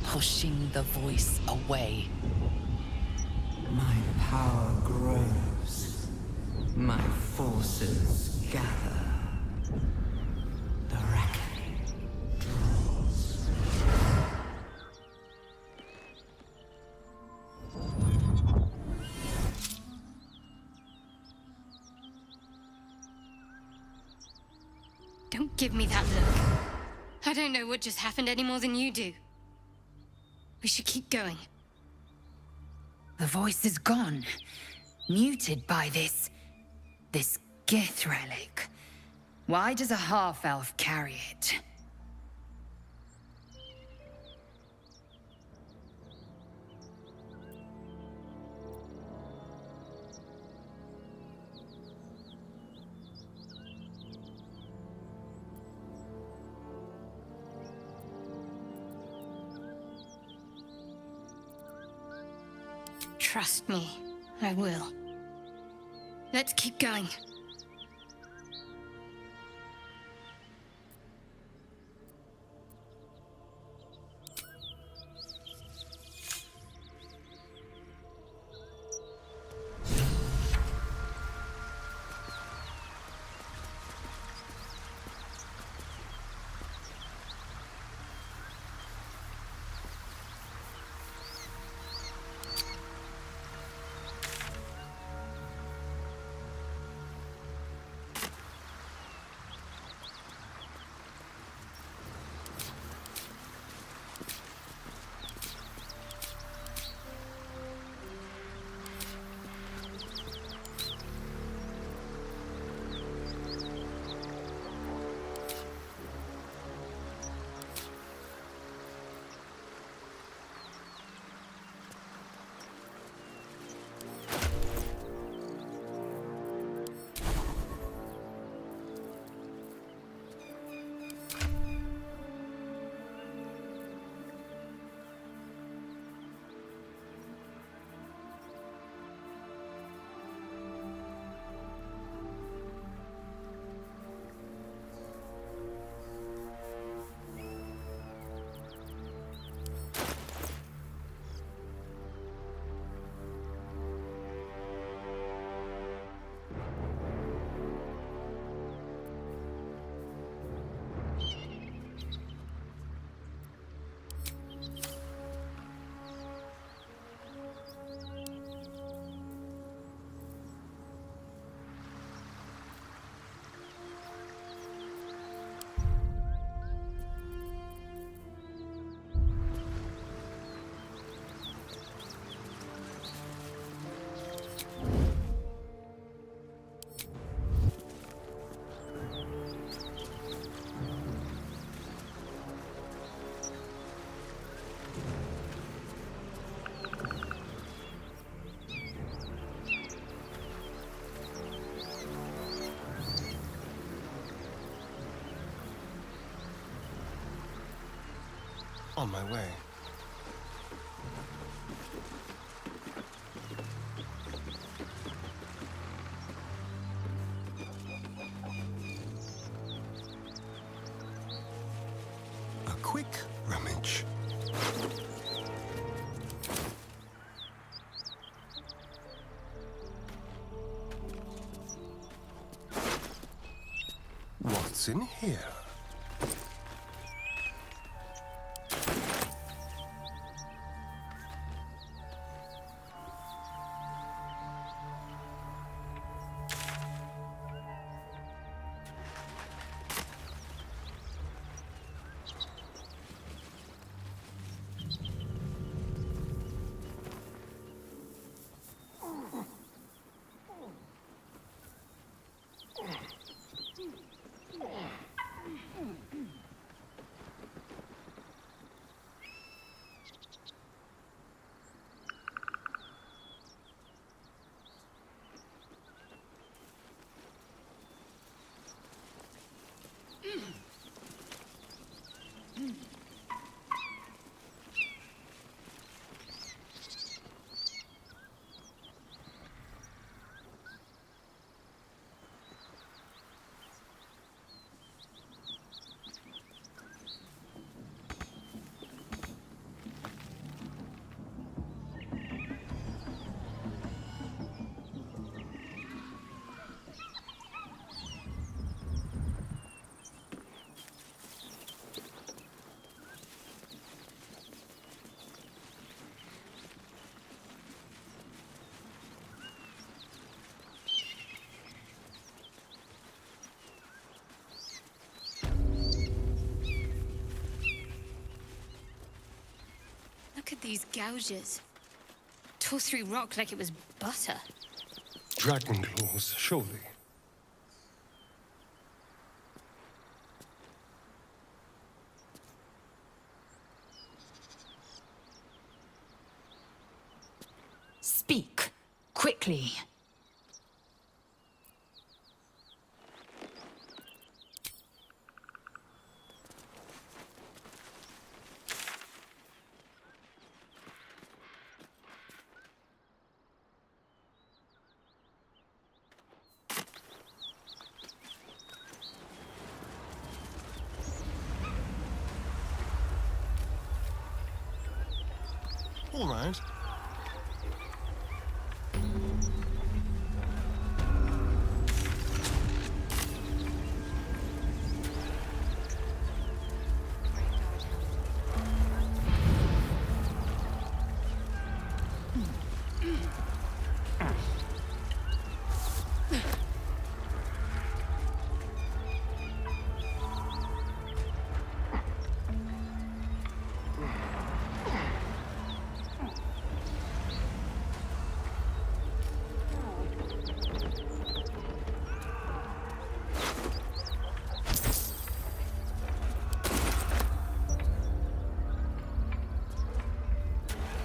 [SPEAKER 6] Pushing the voice away.
[SPEAKER 12] My power grows. My forces gather. The reckoning draws.
[SPEAKER 2] Don't give me that look. I don't know what just happened any more than you do. We should keep going.
[SPEAKER 3] The voice is gone. Muted by this Gith relic. Why does a half-elf carry it?
[SPEAKER 2] Trust me, I will. Let's keep going.
[SPEAKER 7] On my way. A quick rummage. What's in here?
[SPEAKER 2] Look at these gouges. Tore through rock like it was butter.
[SPEAKER 7] Dragon claws, surely.
[SPEAKER 3] Speak, quickly.
[SPEAKER 7] All right.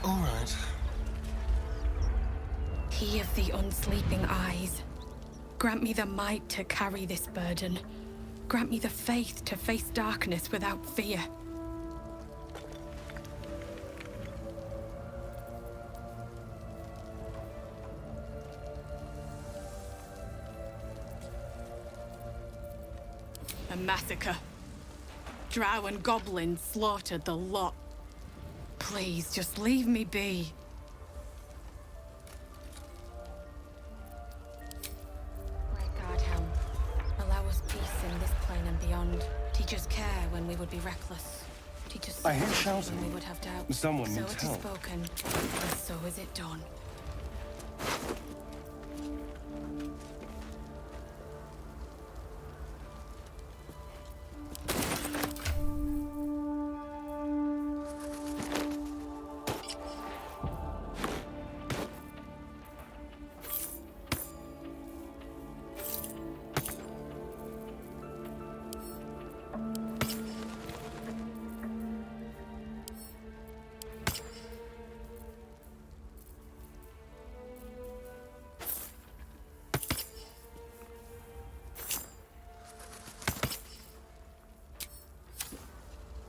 [SPEAKER 7] All right.
[SPEAKER 13] He of the unsleeping eyes, grant me the might to carry this burden. Grant me the faith to face darkness without fear. A massacre. Drow and goblins slaughtered the lot. Please, just leave me be. Great Guardhelm, allow us peace in this plane and beyond. Teach us care when we would be reckless. Teach us
[SPEAKER 7] I hear
[SPEAKER 13] faith
[SPEAKER 7] shouting.
[SPEAKER 13] when we would have doubt.
[SPEAKER 7] Someone
[SPEAKER 13] so
[SPEAKER 7] needs
[SPEAKER 13] it is
[SPEAKER 7] help.
[SPEAKER 13] spoken, and so is it done.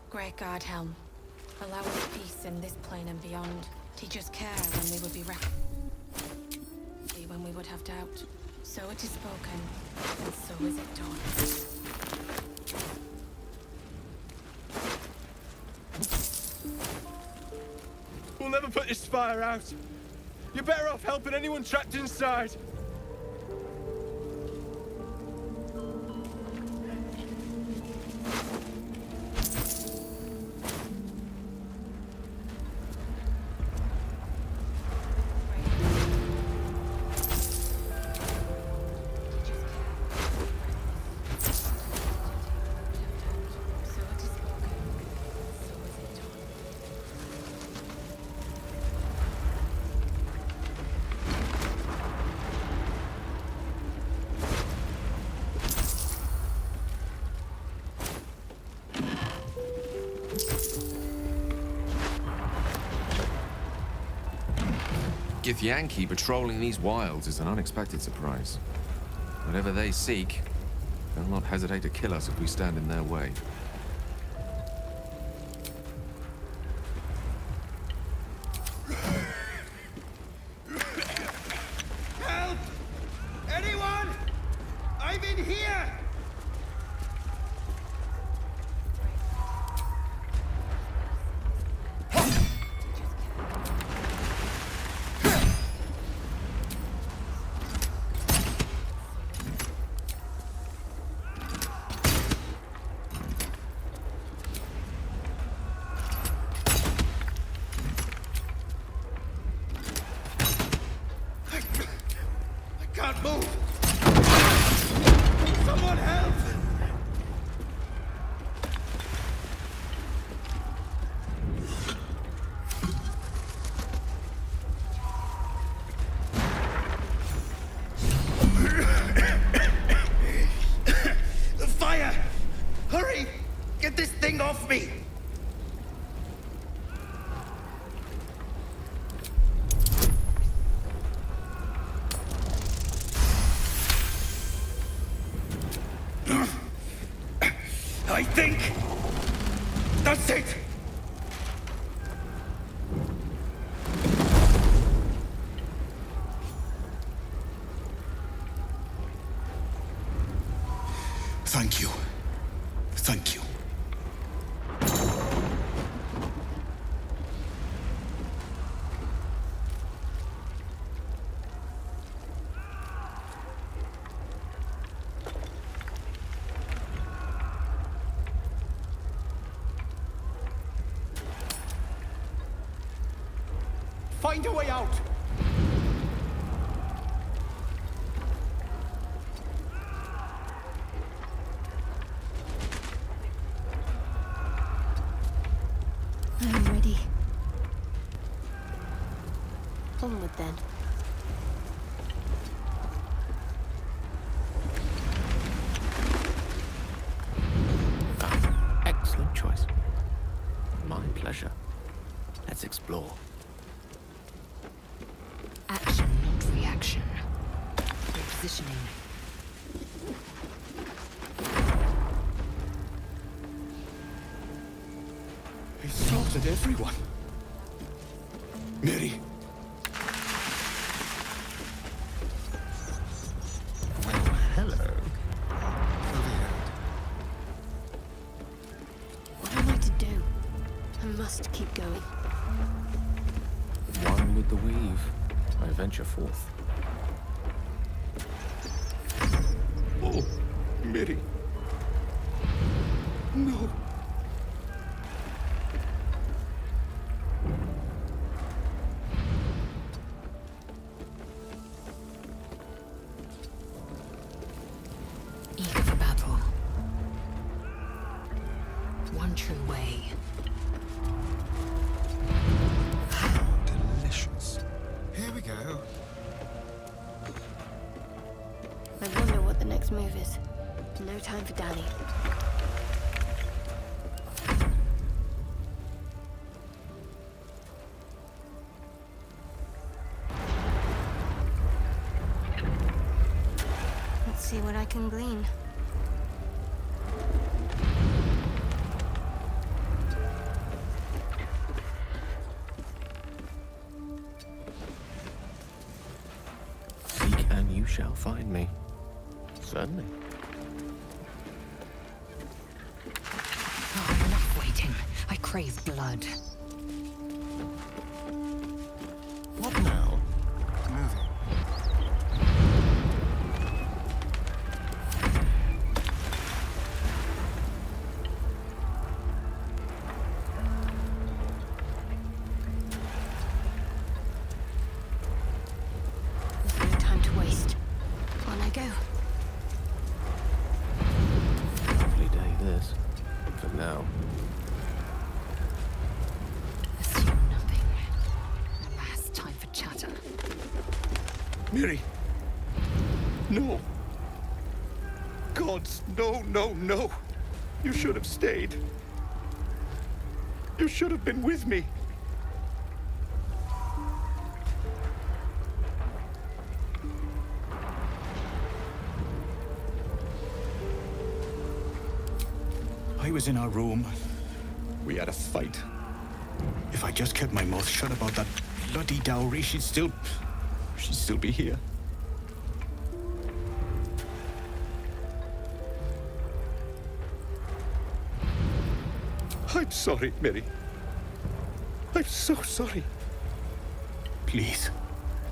[SPEAKER 13] Great Guardhelm, Allow us peace in this plane and beyond. Teach us care when we would be when we would have doubt. So it is spoken, and so is it done.
[SPEAKER 9] We'll never put this fire out. You're better off helping anyone trapped inside.
[SPEAKER 8] Githyanki patrolling these wilds is an unexpected surprise. Whatever they seek, they'll not hesitate to kill us if we stand in their way.
[SPEAKER 9] Help! Anyone? I'm in here! Can't move! Someone help! The fire! Hurry! Get this thing off me! I think that's it. Thank you. Thank you. Find a way out!
[SPEAKER 2] I'm ready. Onward then.
[SPEAKER 14] Excellent choice. My pleasure. Let's explore.
[SPEAKER 3] Action, not reaction. Repositioning.
[SPEAKER 9] He slaughtered everyone. Mary.
[SPEAKER 11] Well, hello.
[SPEAKER 2] What am I to do? I must keep going.
[SPEAKER 14] One with the weave. I venture forth.
[SPEAKER 9] Oh, Mary. No.
[SPEAKER 3] Eager for battle. One true way.
[SPEAKER 9] Delicious. Here we go.
[SPEAKER 2] I wonder what the next move is. No time for dally. Let's see what I can glean.
[SPEAKER 14] shall find me. Certainly.
[SPEAKER 3] Oh, enough waiting. I crave blood.
[SPEAKER 7] What now? Moving.
[SPEAKER 2] There's no time to waste. On I go.
[SPEAKER 14] Lovely day this. For now.
[SPEAKER 3] Assume nothing. Alas, time for chatter.
[SPEAKER 9] Miri! No! Gods, no, no, no! You should have stayed. You should have been with me.
[SPEAKER 15] I was in our room. We had a fight. If I just kept my mouth shut about that bloody dowry, she'd still be here.
[SPEAKER 9] I'm sorry, Miri. I'm so sorry.
[SPEAKER 15] Please,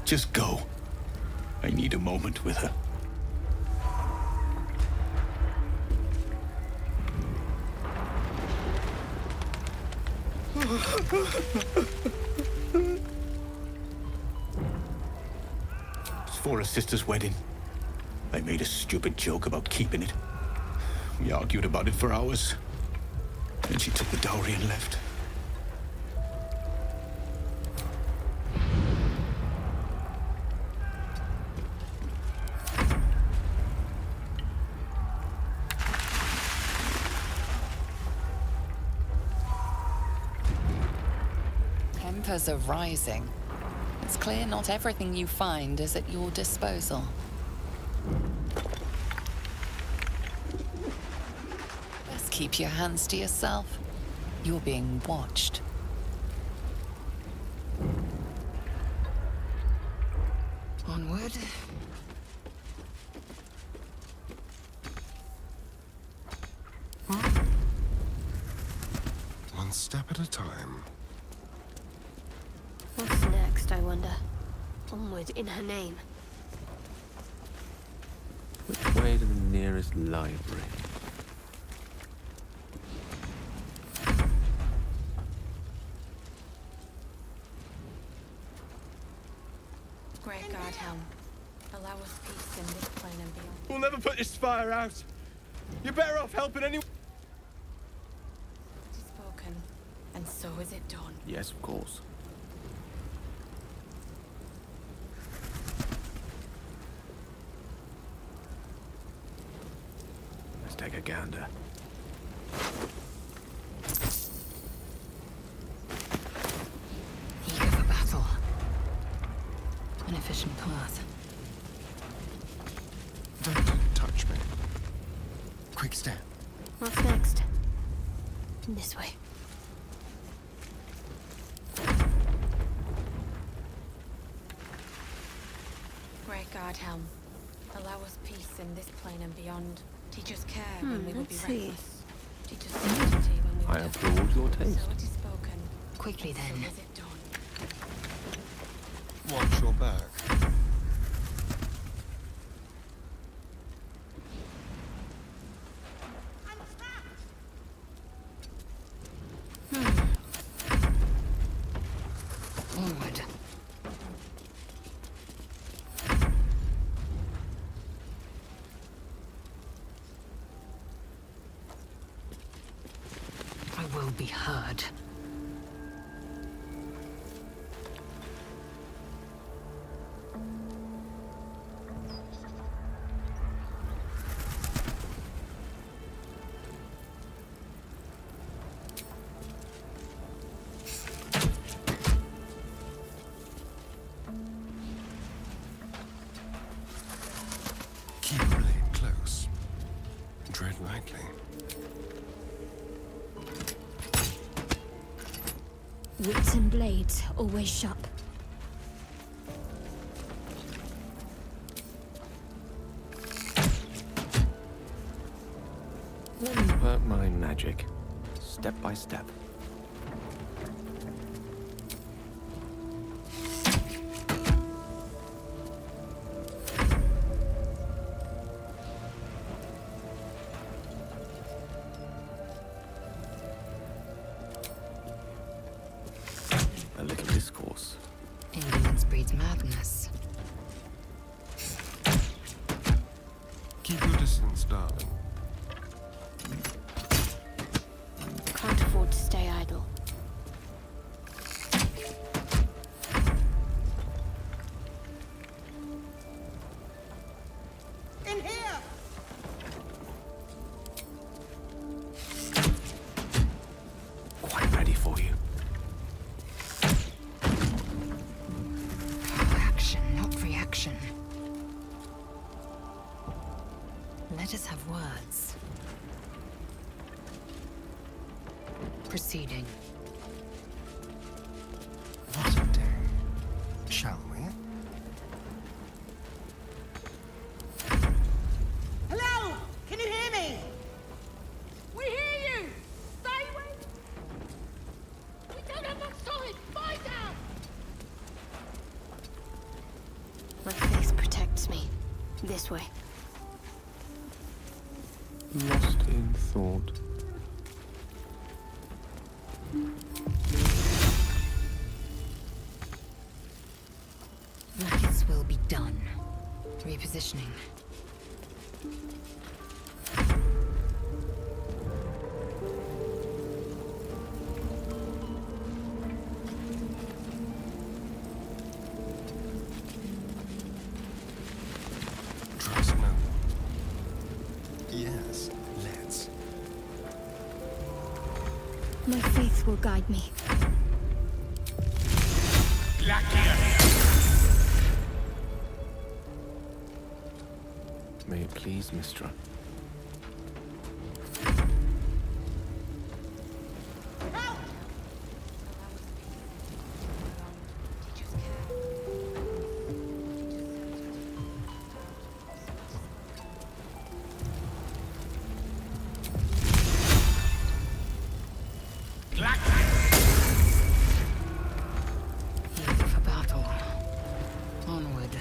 [SPEAKER 15] just go. I need a moment with her. It's for a sister's wedding. I made a stupid joke about keeping it. We argued about it for hours. Then she took the dowry and left.
[SPEAKER 6] Tempers are rising. It's clear not everything you find is at your disposal. Best keep your hands to yourself. You're being watched.
[SPEAKER 3] Onward.
[SPEAKER 7] One step at a time.
[SPEAKER 2] What's next, I wonder? Onward in her name.
[SPEAKER 14] Which way to the nearest library?
[SPEAKER 13] Great God, Helm. Allow us peace in this plane and beyond.
[SPEAKER 9] We'll never put this fire out. You're better off helping anyone.
[SPEAKER 13] It is spoken, and so is it done.
[SPEAKER 14] Yes, of course. Let's take a gander.
[SPEAKER 3] Eager for battle. An efficient path.
[SPEAKER 7] Don't touch me. Quick step.
[SPEAKER 2] What's next? This way.
[SPEAKER 13] Great God, Helm. Allow us peace in this plane and beyond. Teach us care when we will be
[SPEAKER 2] let's see.
[SPEAKER 13] reckless. Teach us dignity when we will
[SPEAKER 14] I applaud your taste.
[SPEAKER 13] So it is spoken.
[SPEAKER 3] Quickly
[SPEAKER 13] So
[SPEAKER 3] then.
[SPEAKER 13] is it done.
[SPEAKER 7] Watch your back.
[SPEAKER 3] Onward. I will be heard.
[SPEAKER 7] Keep the blade close. Tread lightly.
[SPEAKER 2] Wits and blades, always sharp.
[SPEAKER 14] magic, step by step. A little discourse.
[SPEAKER 3] Indolence breeds madness.
[SPEAKER 7] Keep your distance, darling.
[SPEAKER 2] Can't afford to stay idle.
[SPEAKER 16] In here!
[SPEAKER 14] Quite ready for you.
[SPEAKER 3] Action, not reaction. Let us have words. Proceeding.
[SPEAKER 7] What a day. Shall we?
[SPEAKER 16] Hello! Can you hear me?
[SPEAKER 17] We hear you! Stay away! We don't have much time! Fight out!
[SPEAKER 2] My faith protects me. This way.
[SPEAKER 14] Lost in thought.
[SPEAKER 3] Blacket's will be done. Repositioning.
[SPEAKER 7] Trust no one. Yes, let's.
[SPEAKER 2] My faith will guide me.
[SPEAKER 14] May it please, Mistra.
[SPEAKER 3] Eager for battle. Onward.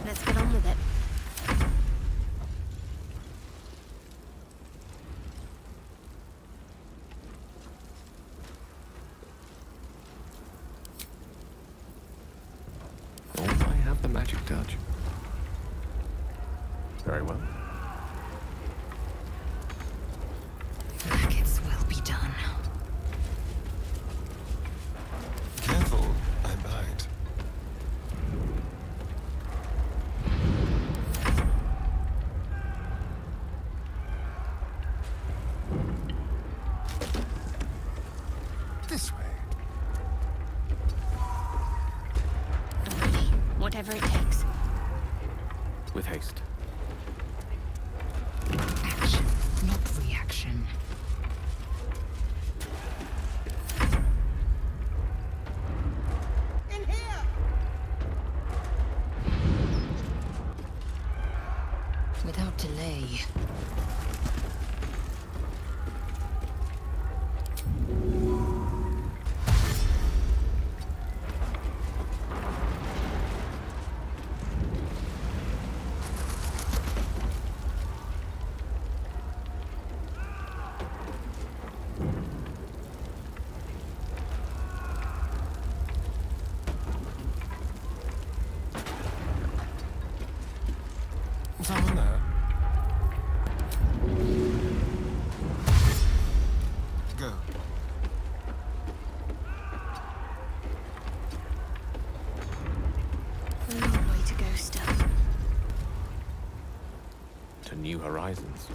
[SPEAKER 2] Let's get on with it.
[SPEAKER 14] Oh, I have the magic touch. Very well.
[SPEAKER 3] Blacket's will be done.
[SPEAKER 7] Careful, I bite. This way.
[SPEAKER 2] I'm ready. Whatever it takes.
[SPEAKER 14] With haste.
[SPEAKER 3] Action, not reaction.
[SPEAKER 16] In here!
[SPEAKER 3] Without delay.
[SPEAKER 7] Someone there? Go.
[SPEAKER 2] A long way to go still.
[SPEAKER 14] To new horizons.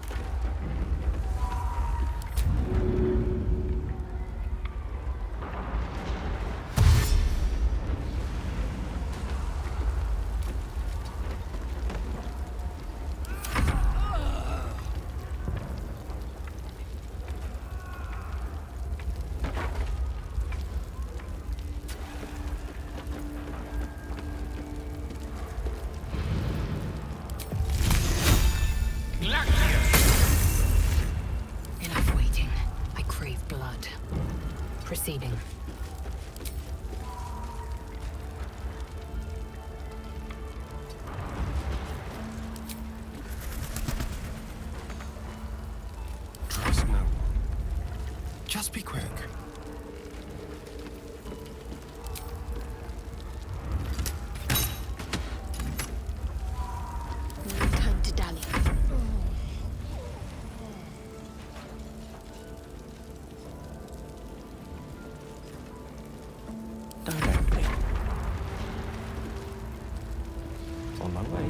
[SPEAKER 14] my way.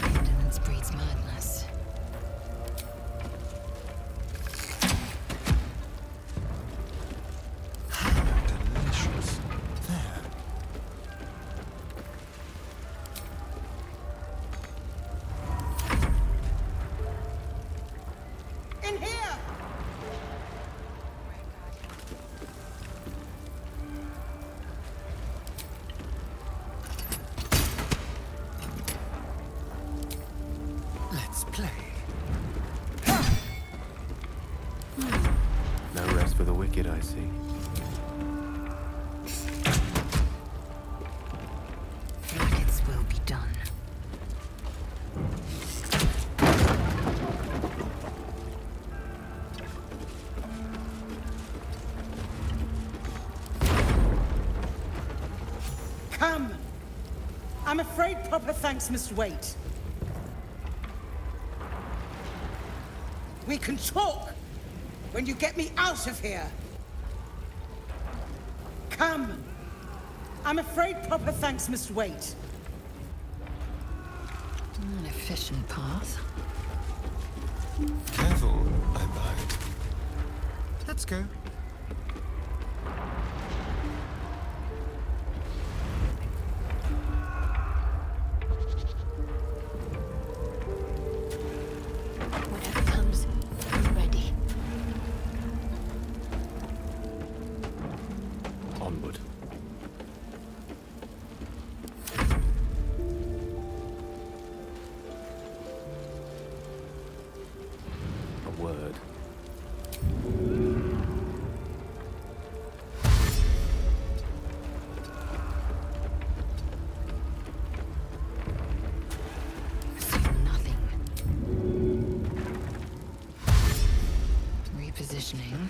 [SPEAKER 3] Indolence breeds madness.
[SPEAKER 7] Delicious. There.
[SPEAKER 16] In here!
[SPEAKER 7] Let's play.
[SPEAKER 14] No rest for the wicked, I see.
[SPEAKER 3] Its will be done.
[SPEAKER 16] Come! I'm afraid proper thanks must wait. We can talk when you get me out of here. Come! I'm afraid proper thanks must wait.
[SPEAKER 3] An efficient path.
[SPEAKER 7] Careful, I bite. Let's go.
[SPEAKER 2] Whatever comes, I'm ready.
[SPEAKER 14] Onward. A word.
[SPEAKER 3] Assume nothing. Repositioning.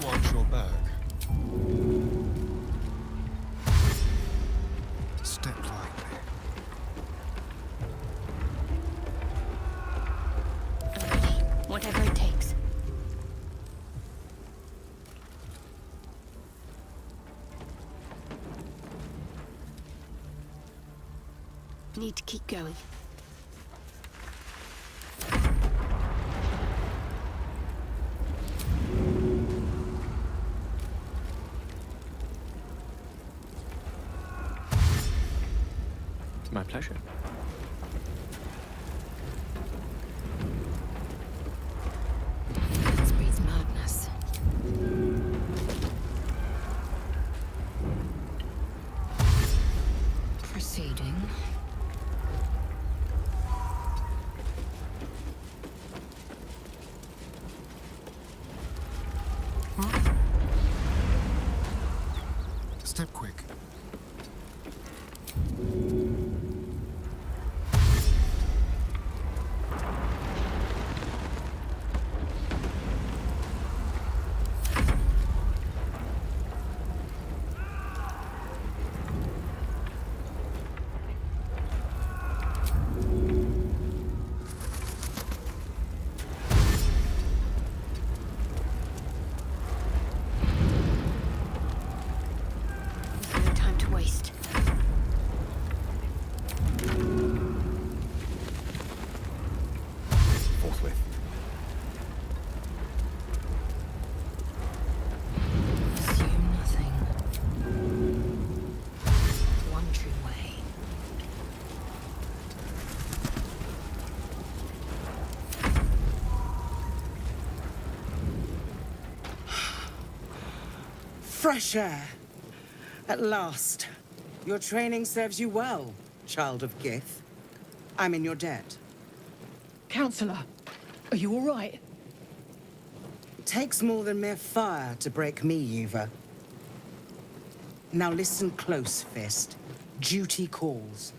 [SPEAKER 7] Watch your back. Step lightly.
[SPEAKER 2] I'm ready. Whatever it takes. Need to keep going.
[SPEAKER 14] My pleasure.
[SPEAKER 3] This breeds madness. Proceeding.
[SPEAKER 7] Step quick.
[SPEAKER 2] There's no time to waste.
[SPEAKER 14] Forthwith.
[SPEAKER 3] Assume nothing. One true way.
[SPEAKER 16] Fresh air. At last. Your training serves you well, child of Gith. I'm in your debt.
[SPEAKER 17] Counselor, are you all right?
[SPEAKER 16] Takes more than mere fire to break me, Yuva. Now listen close, Fist. Duty calls.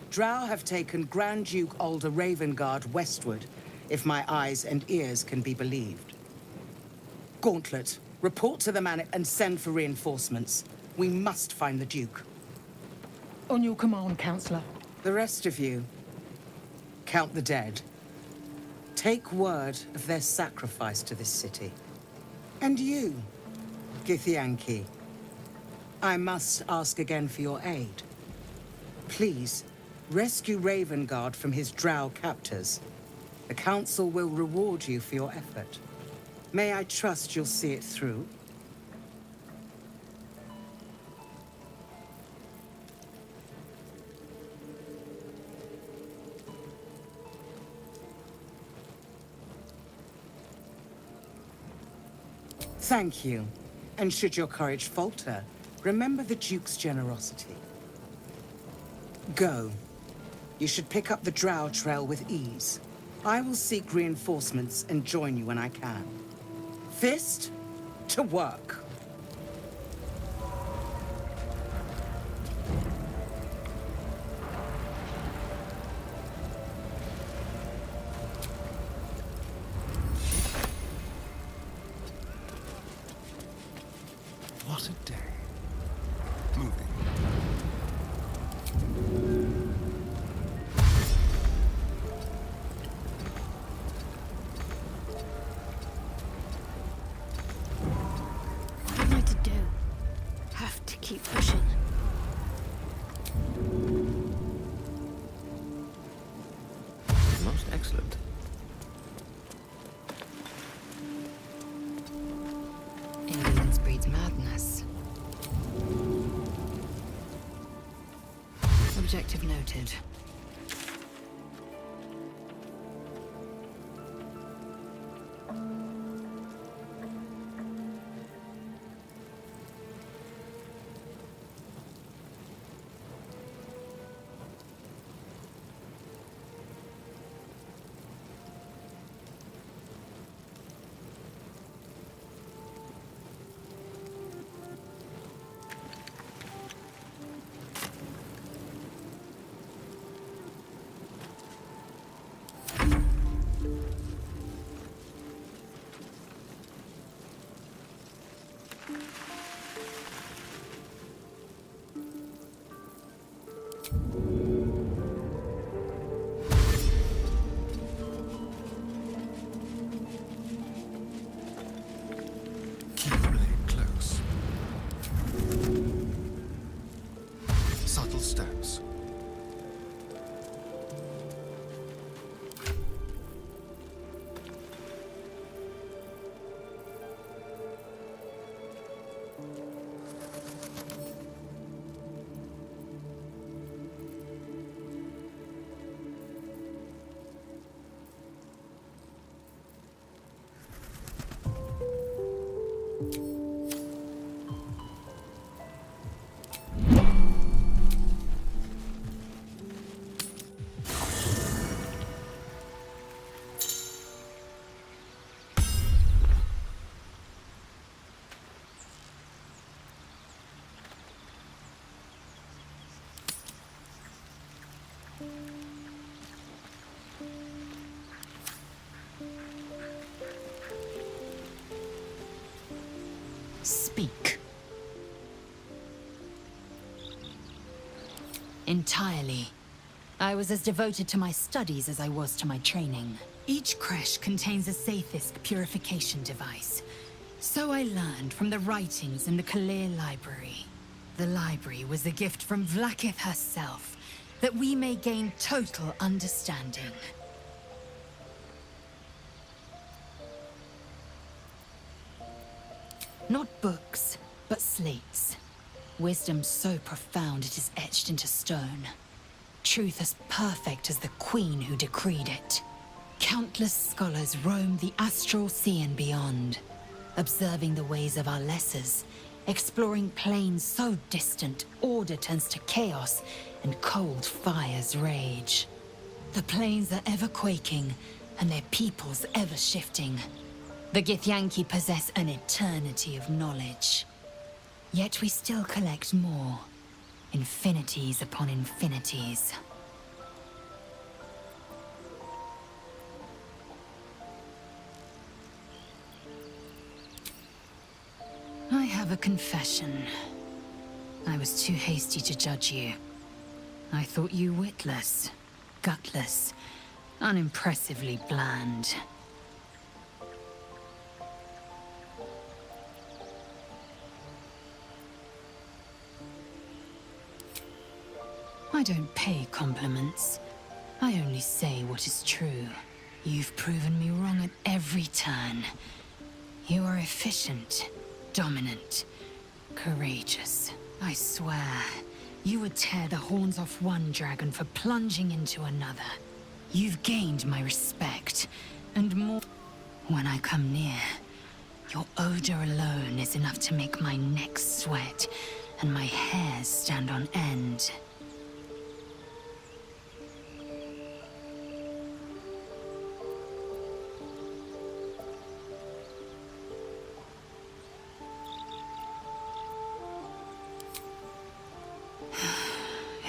[SPEAKER 16] Drow have taken Grand Duke Alder Ravengard westward, if my eyes and ears can be believed. Gauntlet, report to the man and send for reinforcements. We must find the Duke.
[SPEAKER 17] On your command, Counselor.
[SPEAKER 16] The rest of you, count the dead. Take word of their sacrifice to this city. And you, Githyanki, I must ask again for your aid. Please, rescue Ravengard from his drow captors. The Council will reward you for your effort. May I trust you'll see it through? Thank you. And should your courage falter, remember the Duke's generosity. Go. You should pick up the Drow trail with ease. I will seek reinforcements and join you when I can. Fist, to work.
[SPEAKER 7] What a day. Moving.
[SPEAKER 2] What am I to do? Have to keep pushing.
[SPEAKER 14] Most excellent.
[SPEAKER 3] Indolence breeds madness. Objective noted.
[SPEAKER 7] Keep your blade close. Subtle steps.
[SPEAKER 3] Speak. Entirely. I was as devoted to my studies as I was to my training. Each creche contains a Sathisk purification device. So I learned from the writings in the Kalir Library. The library was a gift from Vlaakith herself, that we may gain total understanding. Not books, but slates. Wisdom so profound it is etched into stone. Truth as perfect as the queen who decreed it. Countless scholars roam the astral sea and beyond, observing the ways of our lessers, exploring planes so distant, order turns to chaos, and cold fires rage. The planes are ever quaking, and their peoples ever shifting. The Githyanki possess an eternity of knowledge. Yet we still collect more. Infinities upon infinities. I have a confession. I was too hasty to judge you. I thought you witless, gutless, Unimpressively bland. I don't pay compliments. I only say what is true. You've proven me wrong at every turn. You are efficient, dominant, courageous. I swear, you would tear the horns off one dragon for plunging into another. You've gained my respect, and more. When I come near, your odor alone is enough to make my neck sweat and my hair stand on end.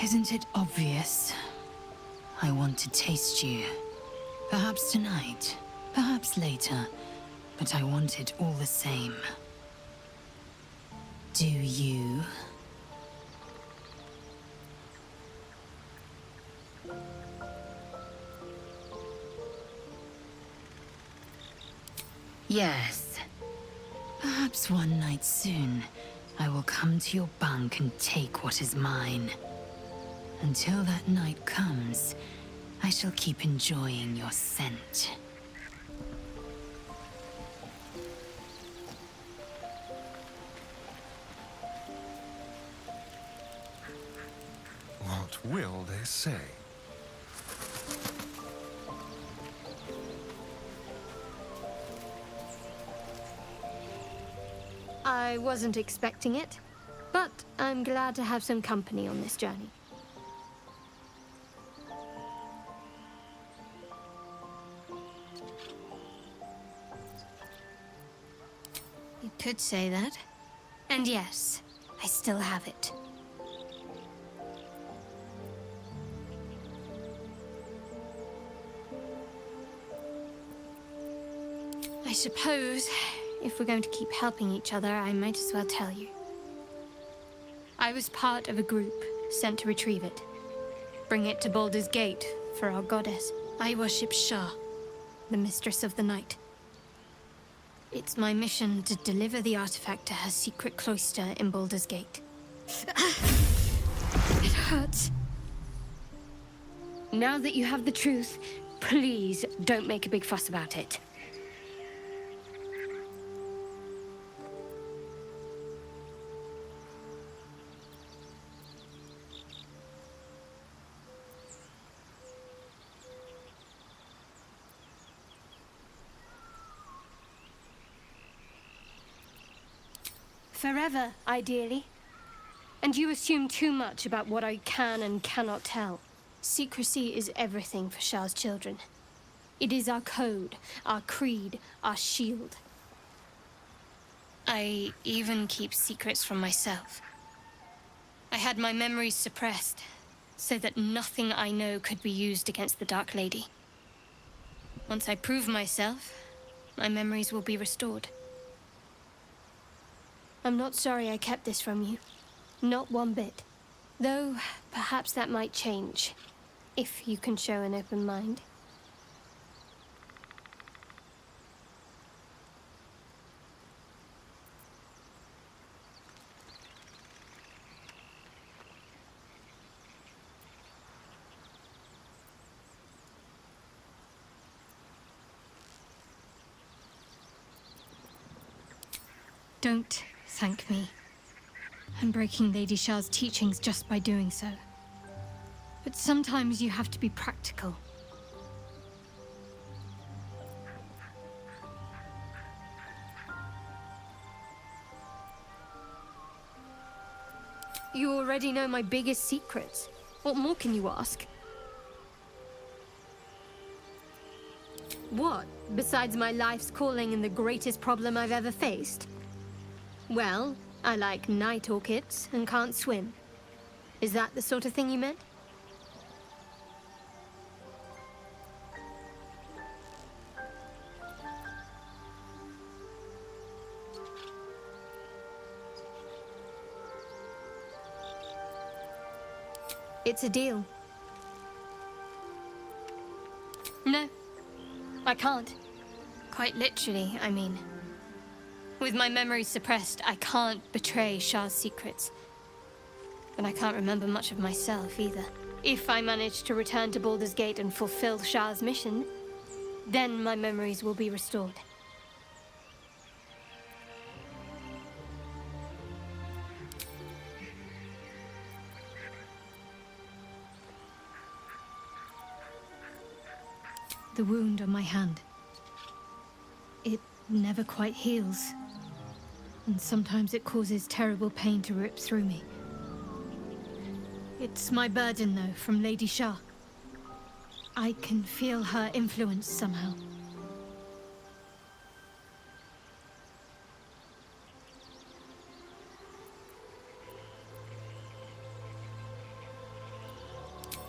[SPEAKER 3] Isn't it obvious? I want to taste you. Perhaps tonight, perhaps later, but I want it all the same. Do you? Yes. Perhaps one night soon, I will come to your bunk and take what is mine. Until that night comes, I shall keep enjoying your scent.
[SPEAKER 7] What will they say?
[SPEAKER 2] I wasn't expecting it, but I'm glad to have some company on this journey. You could say that. And yes, I still have it. I suppose, if we're going to keep helping each other, I might as well tell you. I was part of a group sent to retrieve it. Bring it to Baldur's Gate for our goddess. I worship Shah, the mistress of the night. It's my mission to deliver the artifact to her secret cloister in Baldur's Gate. It hurts. Now that you have the truth, please don't make a big fuss about it. Forever, ideally. And you assume too much about what I can and cannot tell. Secrecy is everything for Shah's children. It is our code, our creed, our shield. I even keep secrets from myself. I had my memories suppressed, so that nothing I know could be used against the Dark Lady. Once I prove myself, my memories will be restored. I'm not sorry I kept this from you. Not one bit. Though, perhaps that might change, if you can show an open mind. Don't thank me. I'm breaking Lady Shah's teachings just by doing so. But sometimes you have to be practical. You already know my biggest secrets. What more can you ask? What, besides my life's calling and the greatest problem I've ever faced? Well, I like night orchids and can't swim. Is that the sort of thing you meant? It's a deal. No, I can't. Quite literally, I mean. With my memories suppressed, I can't betray Shah's secrets. But I can't remember much of myself either. If I manage to return to Baldur's Gate and fulfill Shah's mission, then my memories will be restored. The wound on my hand. It never quite heals. And sometimes it causes terrible pain to rip through me. It's my burden, though, from Lady Shah. I can feel her influence somehow.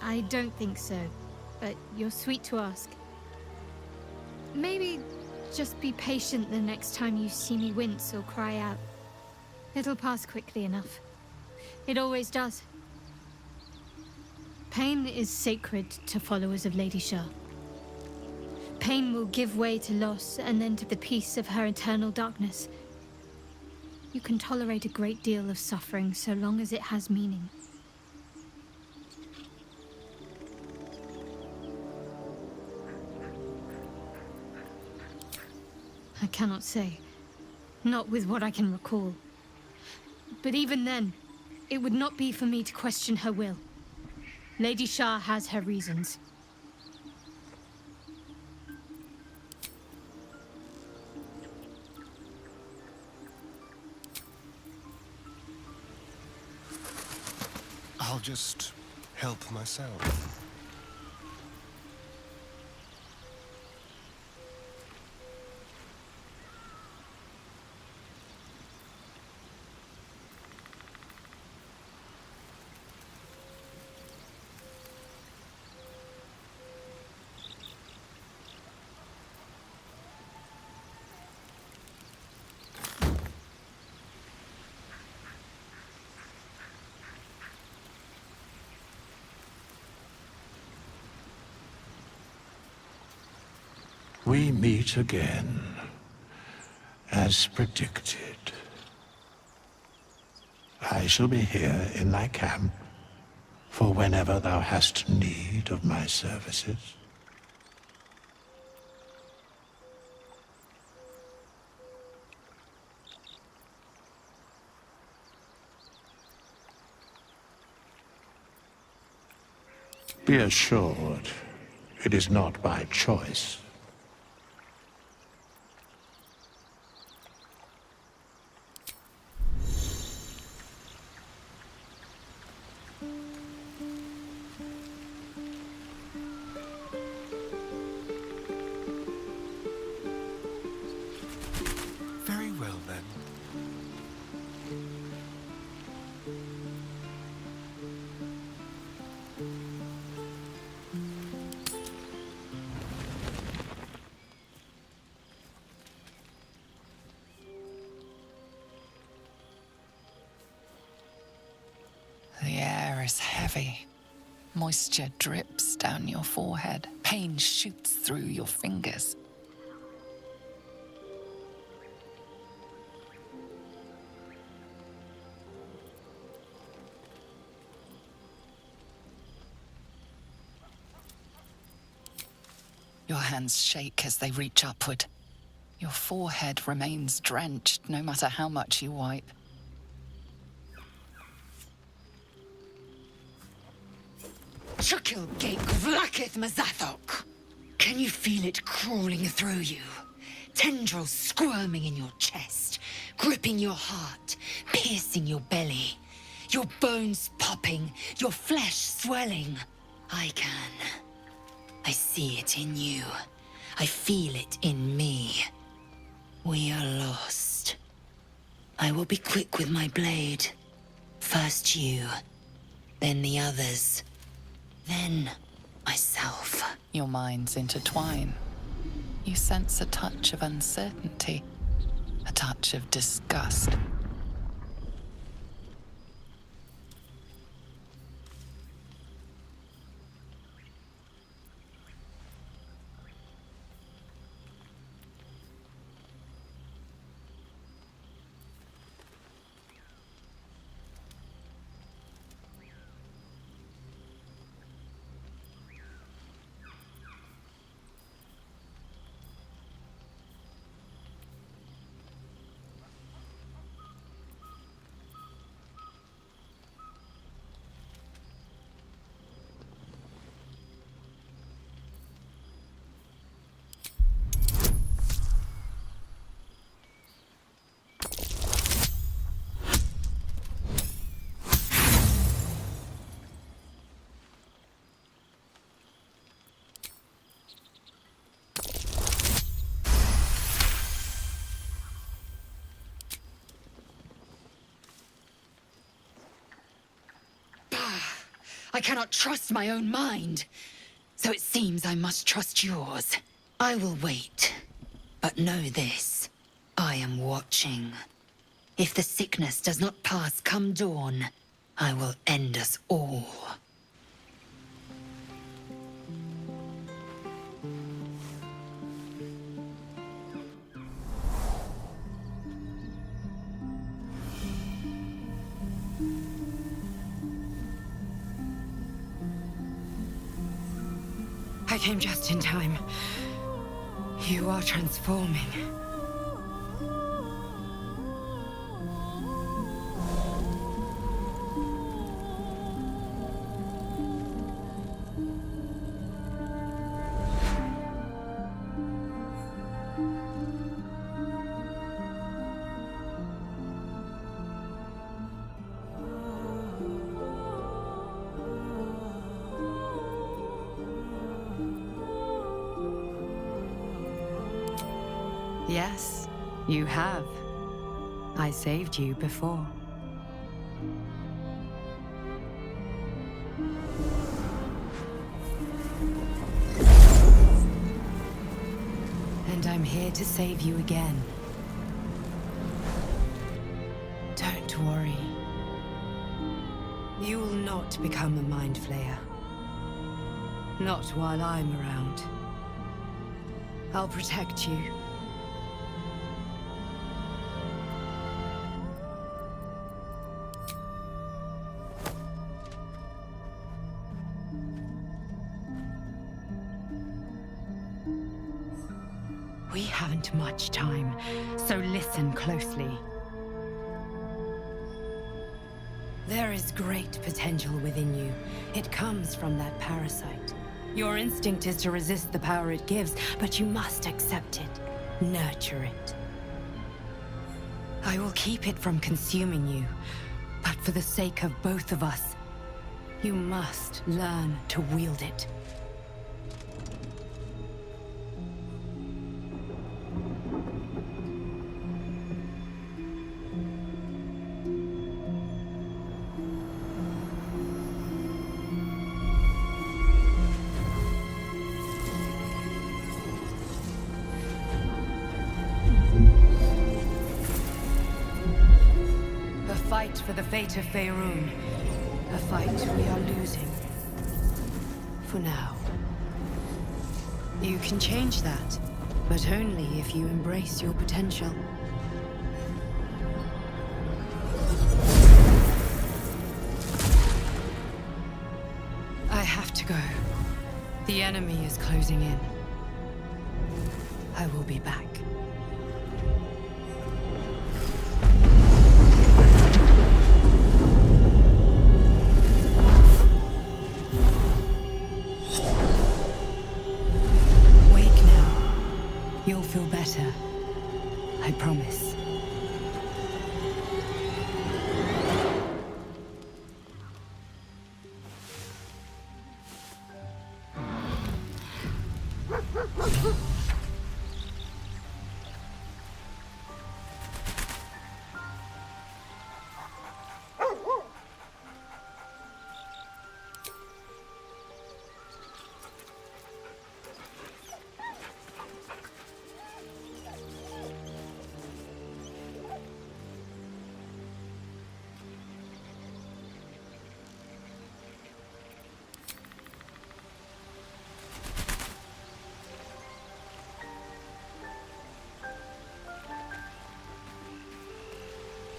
[SPEAKER 2] I don't think so, but you're sweet to ask. Maybe just be patient the next time you see me wince or cry out. It'll pass quickly enough. It always does. Pain is sacred to followers of Lady Shah. Pain will give way to loss and then to the peace of her eternal darkness. You can tolerate a great deal of suffering so long as it has meaning. I cannot say. Not with what I can recall. But even then, it would not be for me to question her will. Lady Shah has her reasons.
[SPEAKER 7] I'll just help myself.
[SPEAKER 10] We meet again, as predicted. I shall be here in thy camp for whenever thou hast need of my services. Be assured, it is not by choice.
[SPEAKER 7] Very well, then.
[SPEAKER 6] The air is heavy. Moisture drips down your forehead. Pain shoots through your fingers. Your hands shake as they reach upward. Your forehead remains drenched no matter how much you wipe.
[SPEAKER 3] Chukil Gate Vlakith Mazathok! Can you feel it crawling through you? Tendrils squirming in your chest, gripping your heart, piercing your belly. Your bones popping, your flesh swelling. I can. I see it in you. I feel it in me. We are lost. I will be quick with my blade. First you, then the others. Then, myself.
[SPEAKER 6] Your minds intertwine. You sense a touch of uncertainty, a touch of disgust.
[SPEAKER 3] I cannot trust my own mind. So it seems I must trust yours. I will wait. But know this. I am watching. If the sickness does not pass come dawn, I will end us all. I came just in time. You are transforming. Yes, you have. I saved you before. And I'm here to save you again. Don't worry. You will not become a Mind Flayer. Not while I'm around. I'll protect you. We haven't much time, so listen closely. There is great potential within you. It comes from that parasite. Your instinct is to resist the power it gives, but you must accept it, nurture it. I will keep it from consuming you, but for the sake of both of us, you must learn to wield it. Fight for the fate of Faerun. A fight we are losing. For now. You can change that, but only if you embrace your potential. I have to go. The enemy is closing in. I will be back. You'll feel better. I promise.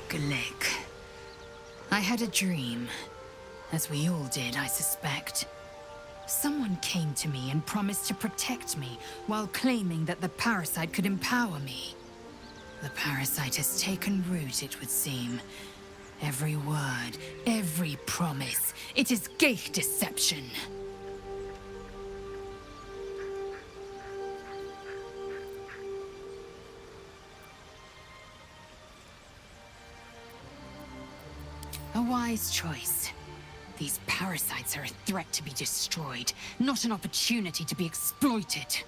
[SPEAKER 3] Glick. I had a dream. As we all did, I suspect. Someone came to me and promised to protect me, while claiming that the parasite could empower me. The parasite has taken root, it would seem. Every word, every promise, it is ghaik deception. A wise choice. These parasites are a threat to be destroyed, not an opportunity to be exploited.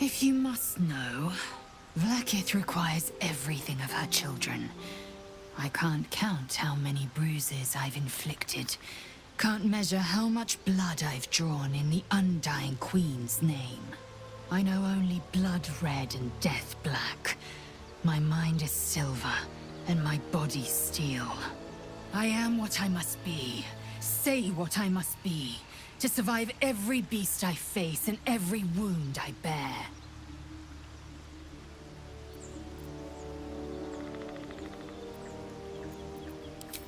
[SPEAKER 3] If you must know, Vlaakith requires everything of her children. I can't count how many bruises I've inflicted. Can't measure how much blood I've drawn in the Undying Queen's name. I know only blood red and death black. My mind is silver, and my body steel. I am what I must be, say what I must be, to survive every beast I face and every wound I bear.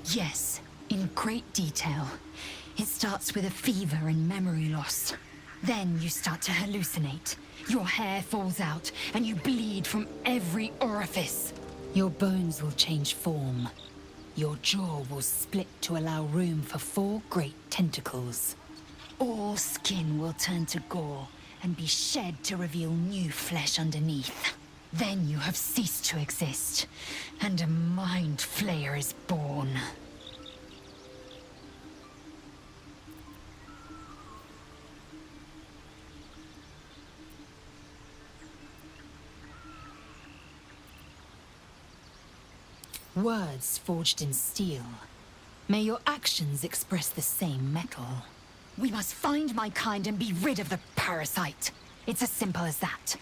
[SPEAKER 3] Yes, in great detail. It starts with a fever and memory loss. Then you start to hallucinate. Your hair falls out, and you bleed from every orifice. Your bones will change form. Your jaw will split to allow room for 4 great tentacles. All skin will turn to gore and be shed to reveal new flesh underneath. Then you have ceased to exist, and a mind flayer is born. Words forged in steel. May your actions express the same metal. We must find my kind and be rid of the parasite. It's as simple as that.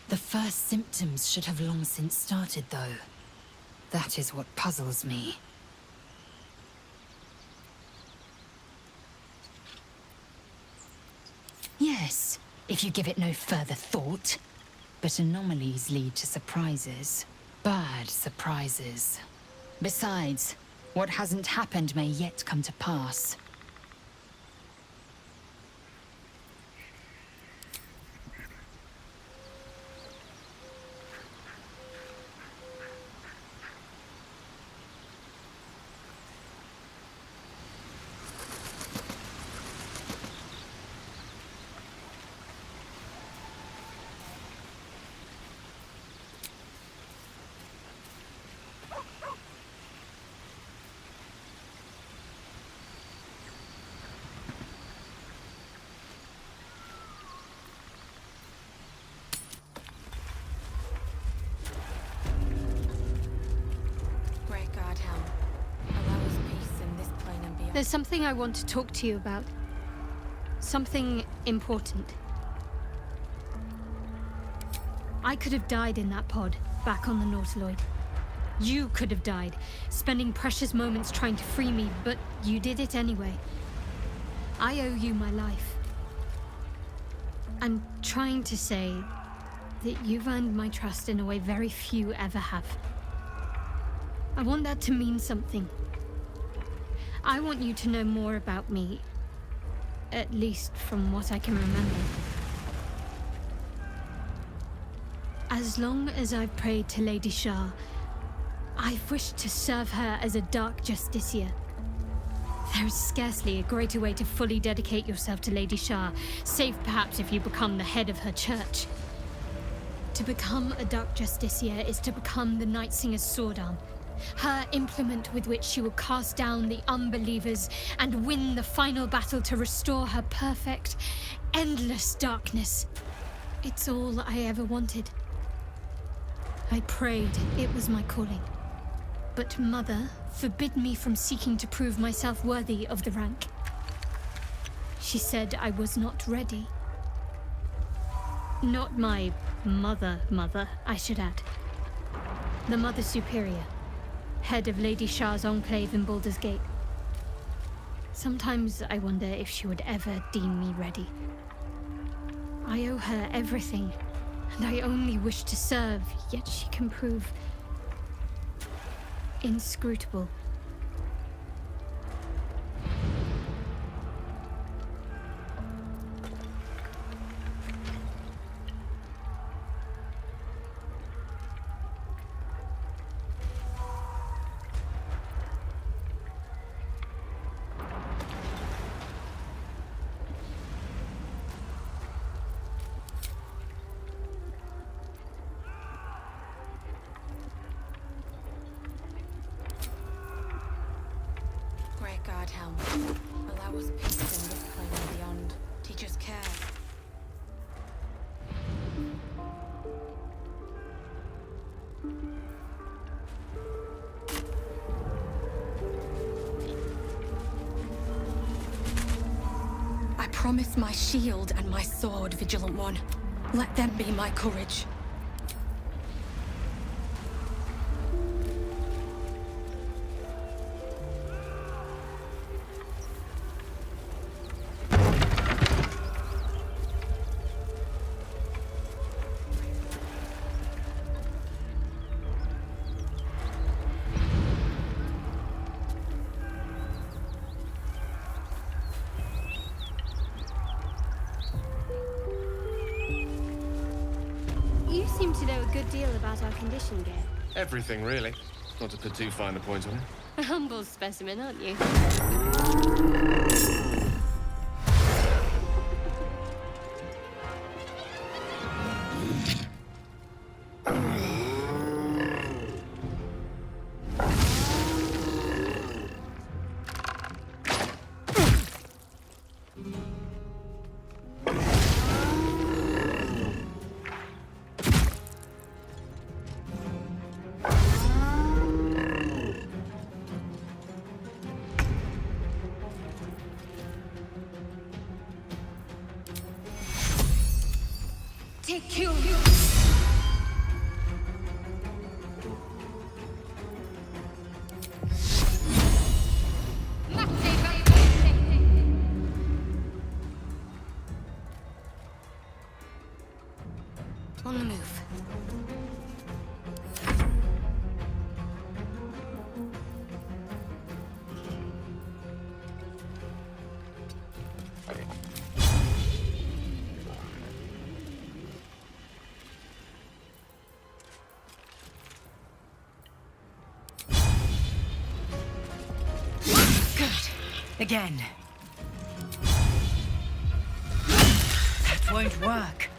[SPEAKER 3] The first symptoms should have long since started, though. That is what puzzles me. Yes, if you give it no further thought. But anomalies lead to surprises. Bad surprises. Besides, what hasn't happened may yet come to pass.
[SPEAKER 2] There's something I want to talk to you about. Something important. I could have died in that pod, back on the Nautiloid. You could have died, spending precious moments trying to free me, but you did it anyway. I owe you my life. I'm trying to say that you've earned my trust in a way very few ever have. I want that to mean something. I want you to know more about me, at least from what I can remember. As long as I've prayed to Lady Shah, I've wished to serve her as a Dark Justiciar. There is scarcely a greater way to fully dedicate yourself to Lady Shah, save perhaps if you become the head of her church. To become a Dark Justiciar is to become the Night Singer's sword arm, her implement with which she will cast down the unbelievers and win the final battle to restore her perfect, endless darkness. It's all I ever wanted. I prayed it was my calling. But Mother forbid me from seeking to prove myself worthy of the rank. She said I was not ready. Not my mother, I should add. The Mother Superior. Head of Lady Shah's enclave in Baldur's Gate. Sometimes I wonder if she would ever deem me ready. I owe her everything, and I only wish to serve, yet she can prove inscrutable.
[SPEAKER 13] Allow us peace in this plane and beyond. Teach us care. promise my shield and my sword, Vigilant One. Let them be my courage.
[SPEAKER 2] You seem to know a good deal about our condition, Gale.
[SPEAKER 8] Everything, really. Not to put too fine a point on it.
[SPEAKER 2] A humble specimen, aren't you?
[SPEAKER 5] Take you.
[SPEAKER 2] On the move.
[SPEAKER 3] Again. That won't work.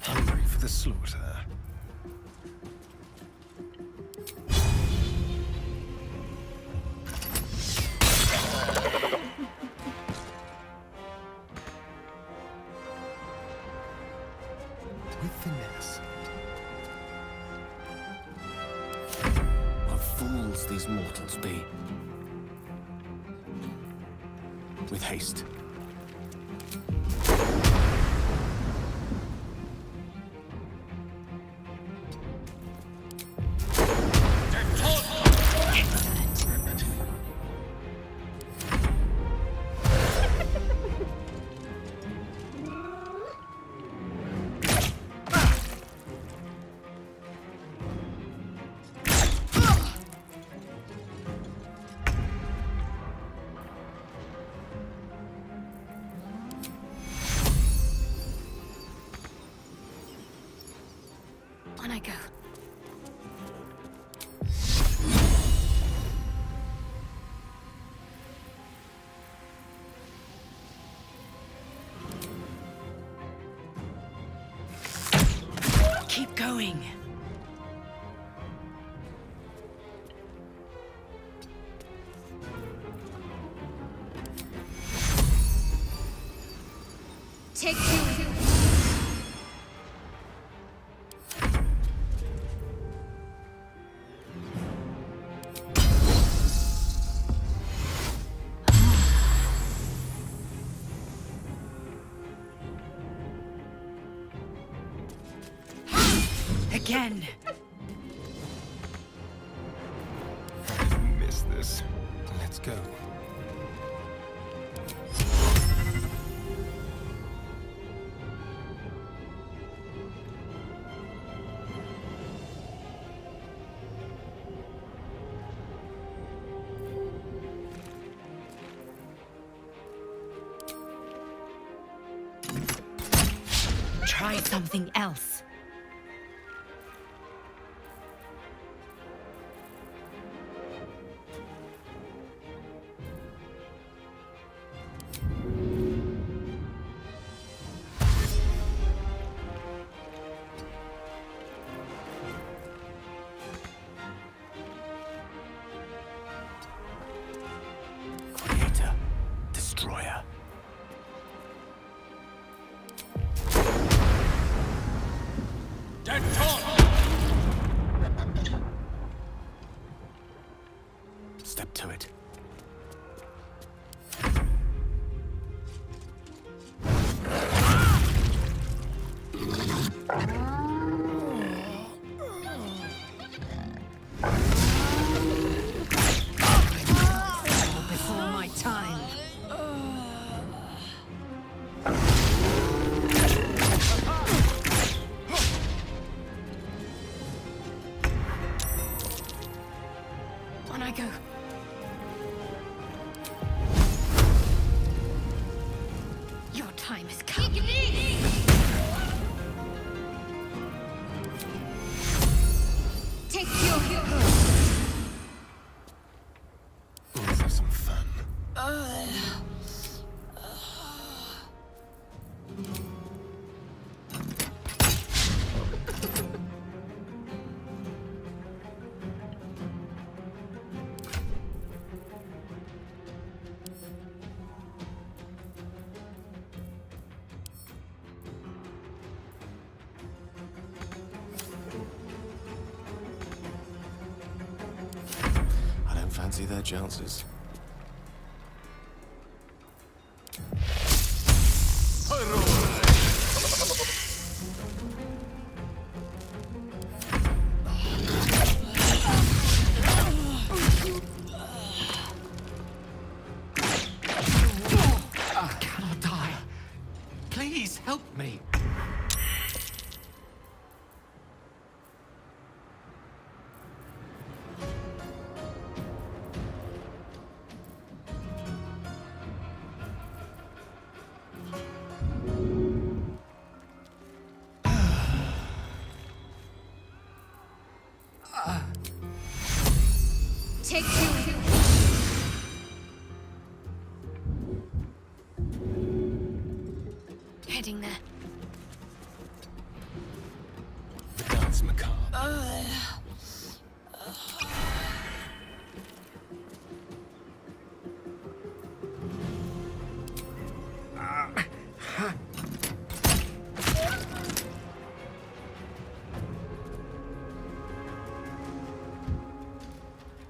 [SPEAKER 7] Hungry for the slaughter. With finesse.
[SPEAKER 14] What fools these mortals be. With haste.
[SPEAKER 2] On I go.
[SPEAKER 3] Keep going.
[SPEAKER 5] Take you.
[SPEAKER 3] Again.
[SPEAKER 7] Miss this. Let's go.
[SPEAKER 3] Try something else.
[SPEAKER 2] On I go. Your time has come.
[SPEAKER 5] Take your
[SPEAKER 7] Let's have some fun.
[SPEAKER 14] I don't fancy their chances.
[SPEAKER 8] I cannot die. Please help me.
[SPEAKER 5] Take you.
[SPEAKER 2] Heading there.
[SPEAKER 7] The dance macabre.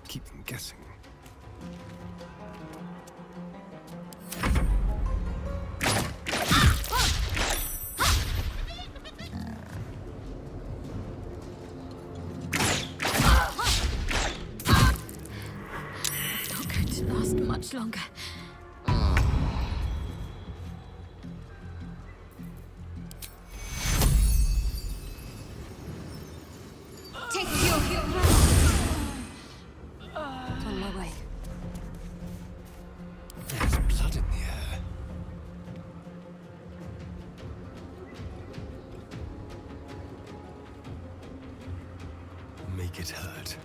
[SPEAKER 7] Keep them guessing.
[SPEAKER 2] Not going to last much longer.
[SPEAKER 5] Take your
[SPEAKER 2] On my way.
[SPEAKER 7] There's blood in the air. Make it hurt.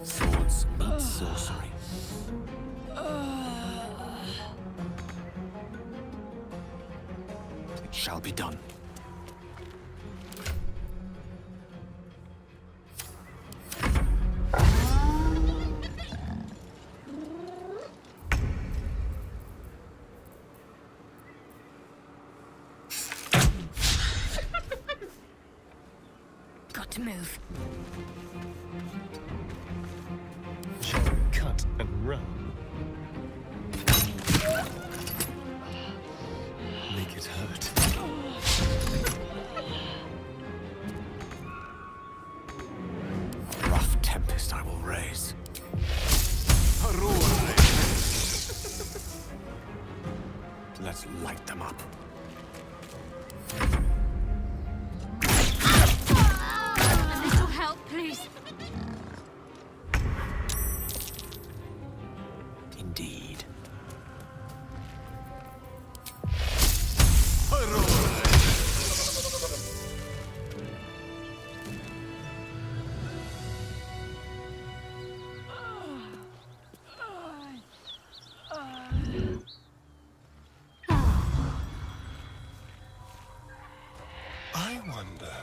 [SPEAKER 14] Swords meet sorcery. It shall be done.
[SPEAKER 2] Got to move.
[SPEAKER 7] Shall we cut and run? Make it hurt.
[SPEAKER 14] A rough tempest I will raise. Let's light them up.
[SPEAKER 2] A little help, please.
[SPEAKER 14] Indeed.
[SPEAKER 7] I wonder.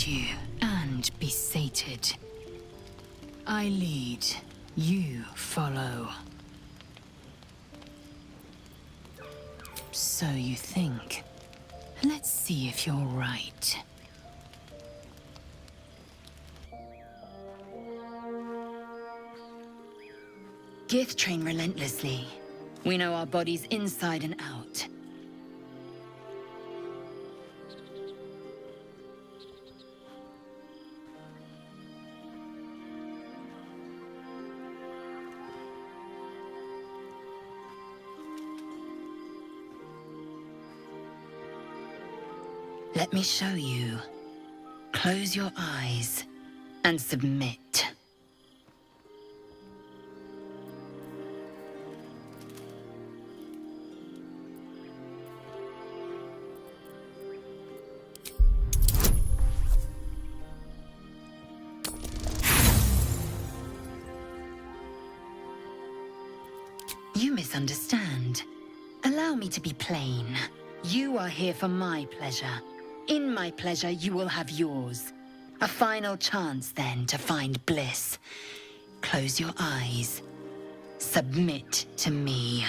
[SPEAKER 3] feed you and be sated. I lead, you follow. So you think. Let's see if you're right. Gith train relentlessly. We know our bodies inside and out. Let me show you. Close your eyes and submit. You misunderstand. Allow me to be plain. You are here for my pleasure. In my pleasure, you will have yours. A final chance, then, to find bliss. Close your eyes. Submit to me.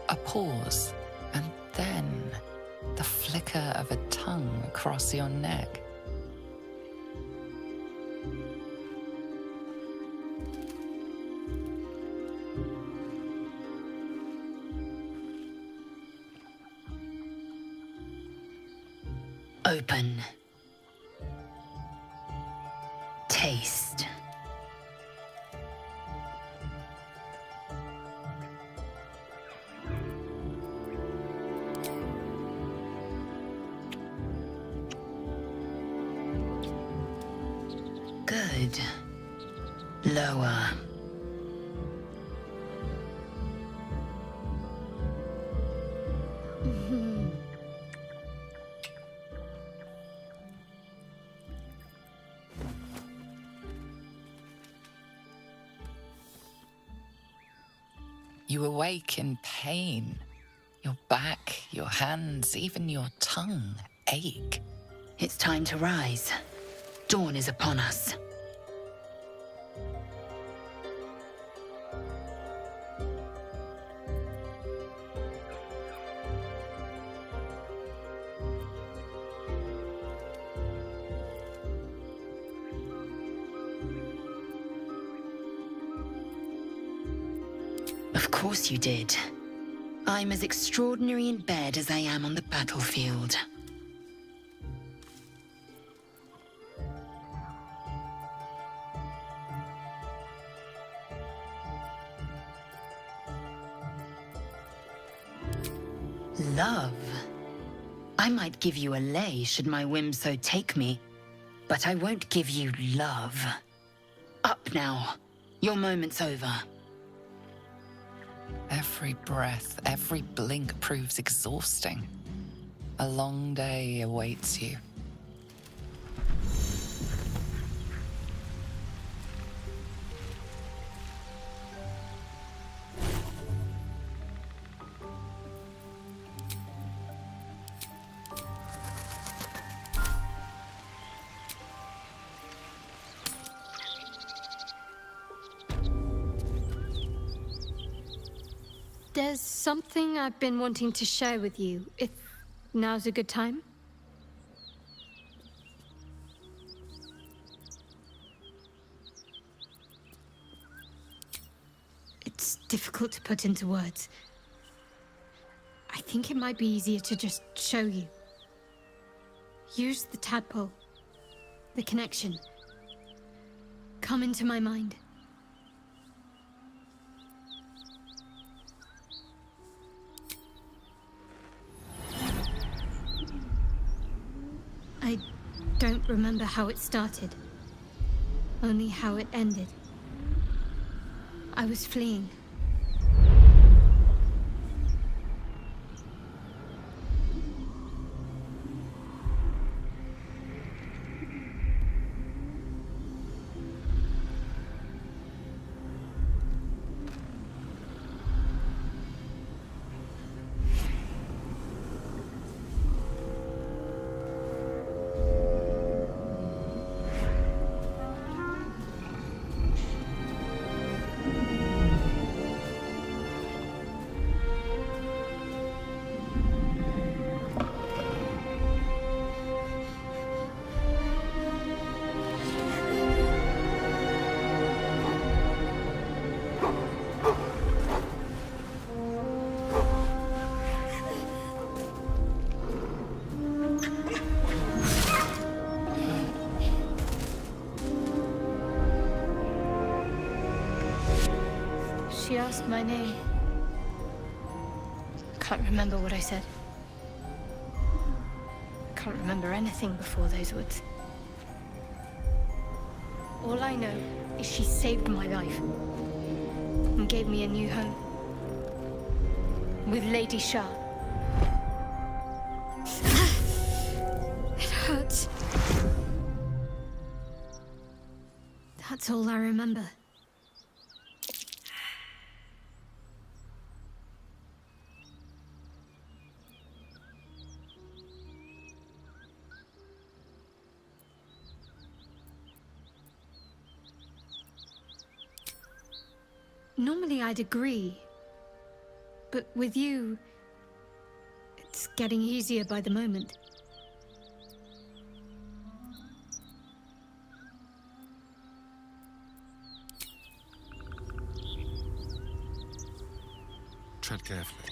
[SPEAKER 6] A pause, and then the flicker of a tongue across your neck.
[SPEAKER 3] Open. Taste. Good. Lower.
[SPEAKER 6] You awake in pain. Your back, your hands, even your tongue ache.
[SPEAKER 3] It's time to rise. Dawn is upon us. Of course you did. I'm as extraordinary in bed as I am on the battlefield. Love? I might give you a lay should my whim so take me, but I won't give you love. Up now. Your moment's over.
[SPEAKER 6] Every breath, every blink proves exhausting. A long day awaits you.
[SPEAKER 2] There's something I've been wanting to share with you, if now's a good time. It's difficult to put into words. I think it might be easier to just show you. Use the tadpole, the connection. Come into my mind. I don't remember how it started, only how it ended. I was fleeing. She asked my name. Can't remember what I said. Can't remember anything before those words. All I know is she saved my life and gave me a new home with Lady Shah. It hurts. That's all I remember. Normally I'd agree, but with you, it's getting easier by the moment.
[SPEAKER 7] Tread carefully.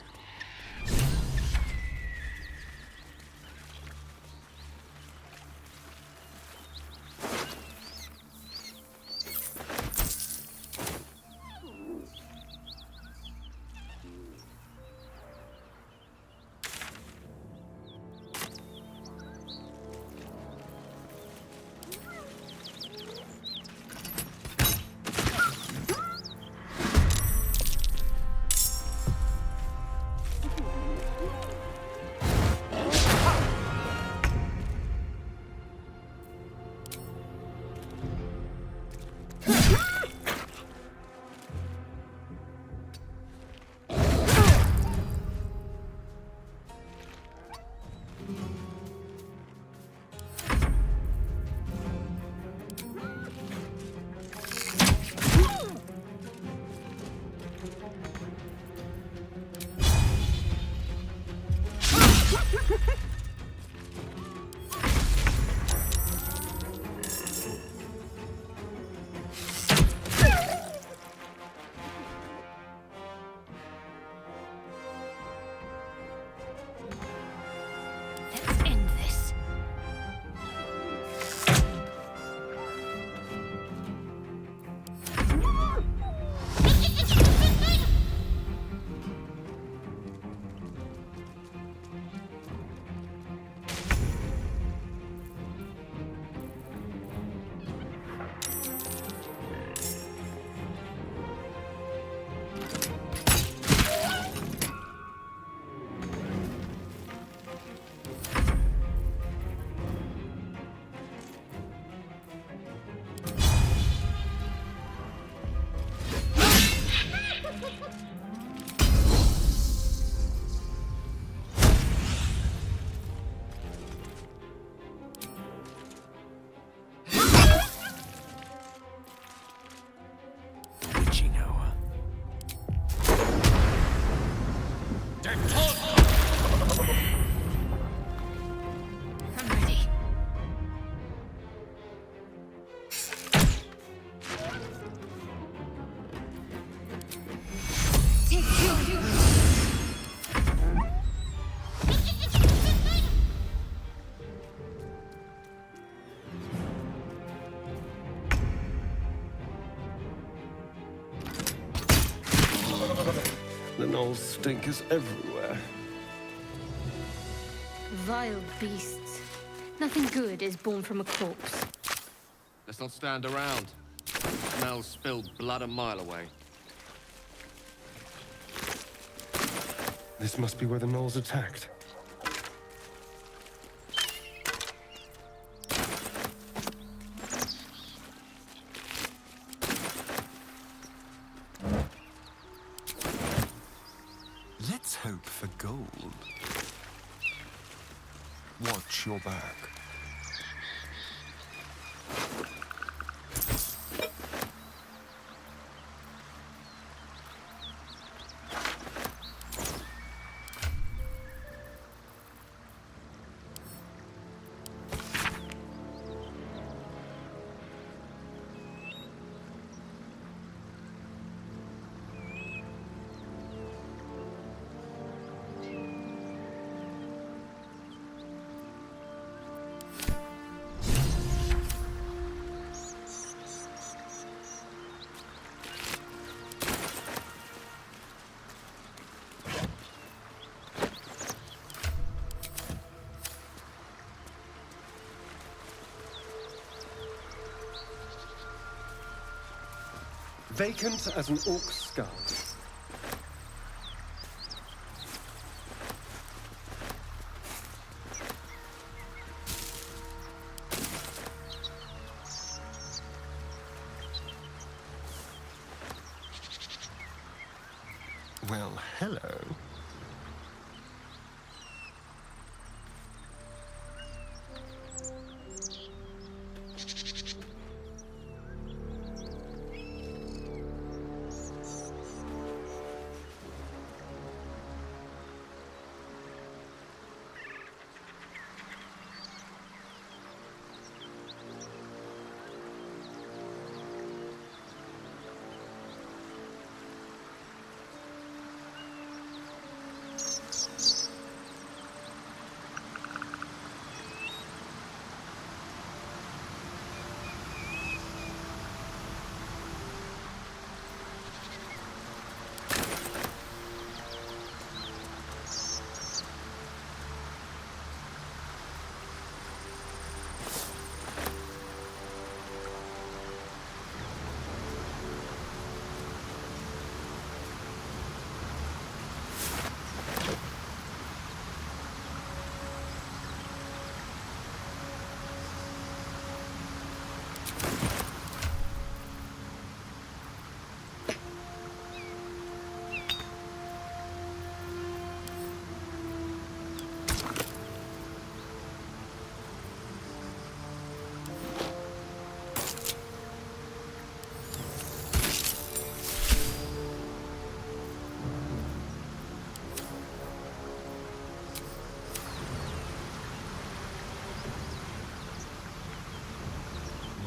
[SPEAKER 2] Let's end this.
[SPEAKER 1] Witching hour.
[SPEAKER 3] I'm ready. Take you.
[SPEAKER 7] The Knoll's stink is everywhere.
[SPEAKER 2] Vile beasts. Nothing good is born from a corpse.
[SPEAKER 8] Let's not stand around. Smell spilled blood a mile away.
[SPEAKER 7] This must be where the Knoll's attacked.
[SPEAKER 1] Let's hope for gold. Watch your back.
[SPEAKER 7] Vacant as an orc's skull. Well, hello.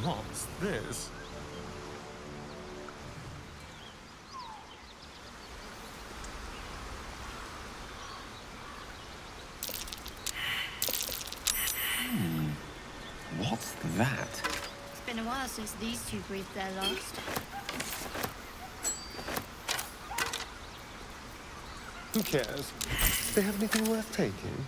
[SPEAKER 7] What's this?
[SPEAKER 8] What's that?
[SPEAKER 2] It's been a while since these two breathed their last.
[SPEAKER 7] Who cares? Do they have anything worth taking?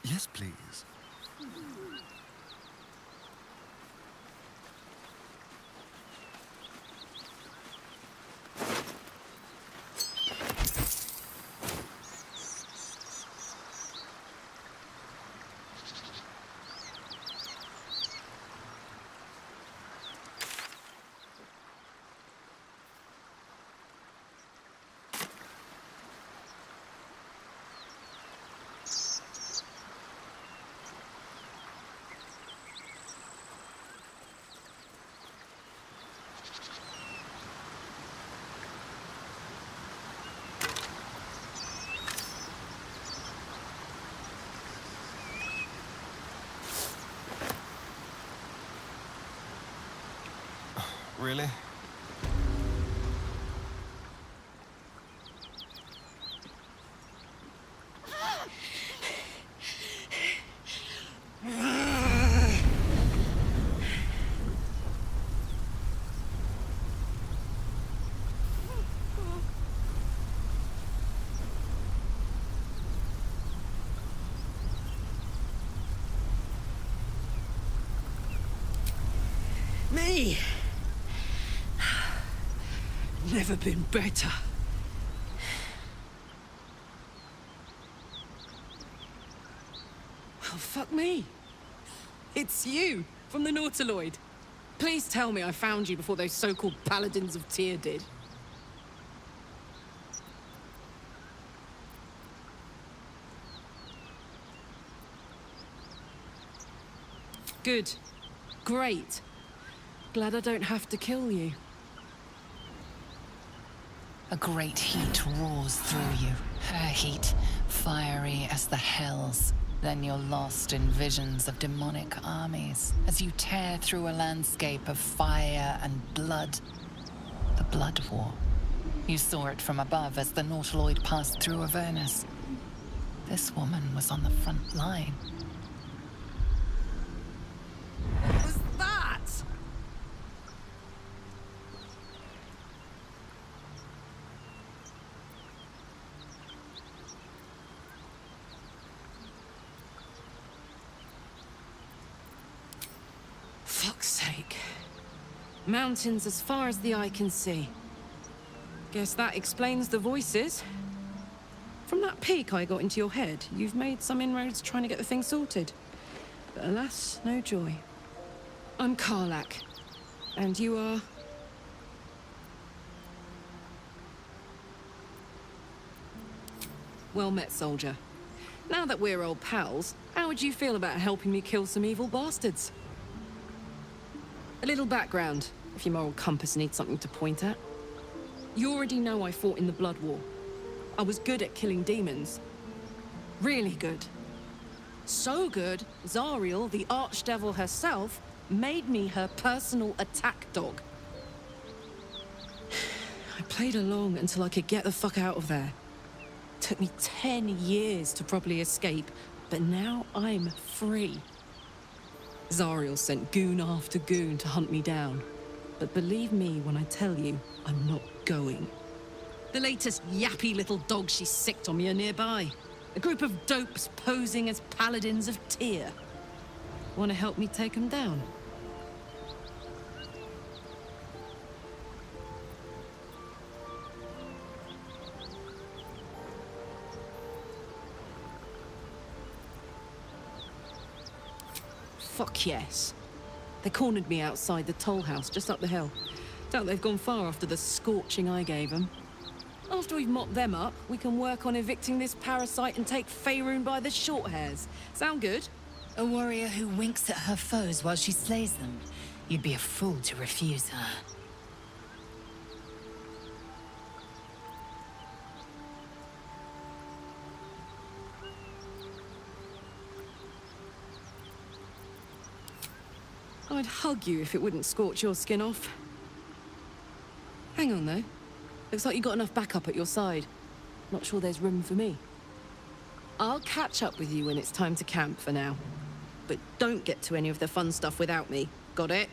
[SPEAKER 7] Yes, please. Really?
[SPEAKER 18] Me? Never been better. Well, fuck me. It's you, from the Nautiloid. Please tell me I found you before those so-called Paladins of Tyr did. Good. Great. Glad I don't have to kill you.
[SPEAKER 6] A great heat roars through you. Her heat, fiery as the hells. Then you're lost in visions of demonic armies as you tear through a landscape of fire and blood. The Blood War. You saw it from above as the Nautiloid passed through Avernus. This woman was on the front line.
[SPEAKER 18] What was that? Fuck's sake. Mountains as far as the eye can see. Guess that explains the voices. From that peek I got into your head, you've made some inroads trying to get the thing sorted. But alas, no joy. I'm Karlach. And you are... Well met, soldier. Now that we're old pals, how would you feel about helping me kill some evil bastards? A little background, if your moral compass needs something to point at. You already know I fought in the Blood War. I was good at killing demons. Really good. So good, Zariel, the archdevil herself, made me her personal attack dog. I played along until I could get the fuck out of there. Took me 10 years to properly escape, but now I'm free. Zariel sent goon after goon to hunt me down. But believe me when I tell you, I'm not going. The latest yappy little dogs she sicked on me are nearby. A group of dopes posing as paladins of Tyr. Want to help me take them down? Fuck yes. They cornered me outside the toll house just up the hill. Doubt they've gone far after the scorching I gave them. After we've mopped them up, we can work on evicting this parasite and take Faerun by the short hairs. Sound good?
[SPEAKER 3] A warrior who winks at her foes while she slays them. You'd be a fool to refuse her.
[SPEAKER 18] I'd hug you if it wouldn't scorch your skin off. Hang on, though. Looks like you got enough backup at your side. Not sure there's room for me. I'll catch up with you when it's time to camp for now. But don't get to any of the fun stuff without me. Got it?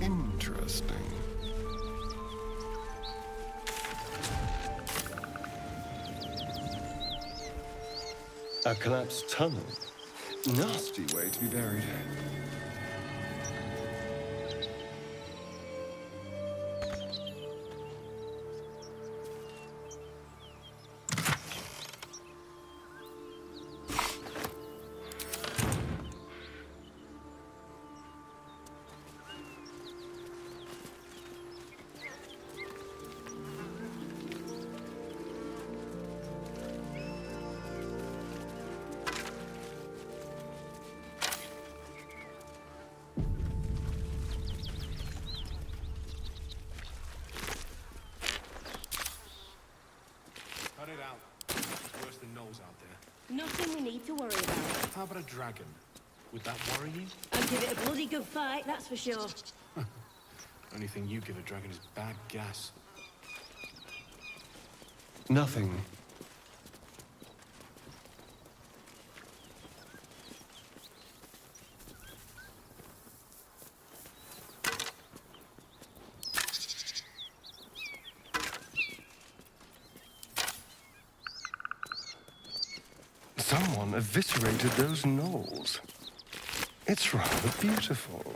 [SPEAKER 7] Interesting. A collapsed tunnel. Nasty way to be buried.
[SPEAKER 9] Cut it out. It's worse than nose out there.
[SPEAKER 19] Nothing we need to worry about.
[SPEAKER 15] How about a dragon? Would that worry you?
[SPEAKER 19] I'd give it a bloody good fight, that's for sure.
[SPEAKER 15] Only thing you give a dragon is bad gas.
[SPEAKER 7] Nothing. Someone eviscerated those gnolls. It's rather beautiful.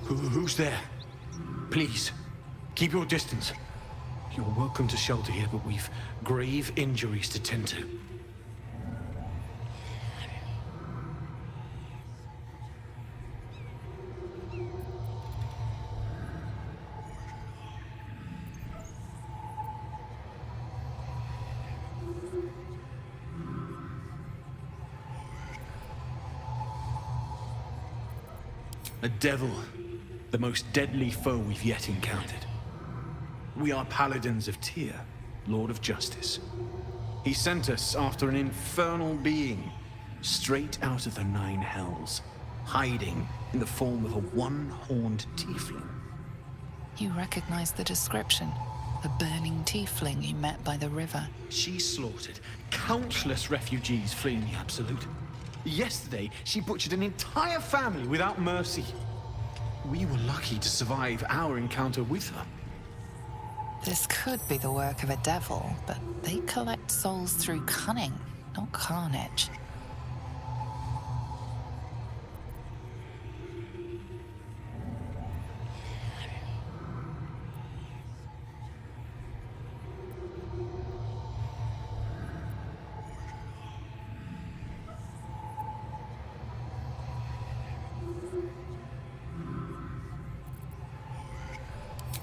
[SPEAKER 15] Who's there? Please, keep your distance. You're welcome to shelter here, but we've grave injuries to tend to. A devil, the most deadly foe we've yet encountered. We are paladins of Tyr, Lord of Justice. He sent us after an infernal being, straight out of the Nine Hells, hiding in the form of a one-horned tiefling.
[SPEAKER 6] You recognize the description. The burning tiefling you met by the river.
[SPEAKER 15] She slaughtered countless refugees fleeing the Absolute. Yesterday, she butchered an entire family without mercy. We were lucky to survive our encounter with her.
[SPEAKER 6] This could be the work of a devil, but they collect souls through cunning, not carnage.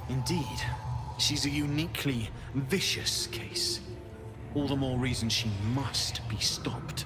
[SPEAKER 15] Indeed, she's a uniquely vicious case. All the more reason she must be stopped.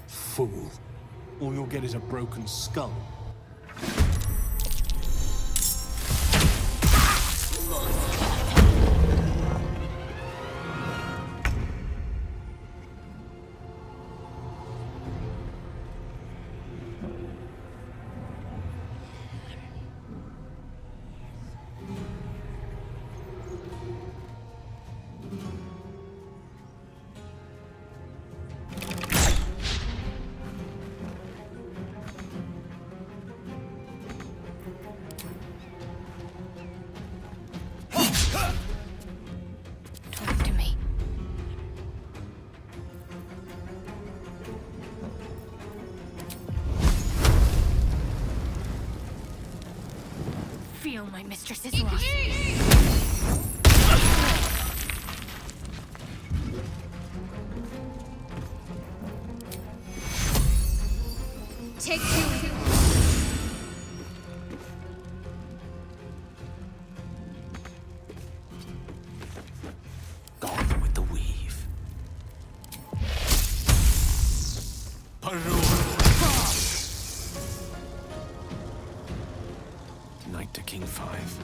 [SPEAKER 15] Fool. All you'll get is a broken skull.
[SPEAKER 2] Feel my mistress's wrath.
[SPEAKER 17] Take two.
[SPEAKER 15] Gone with the weave. Knight to King 5.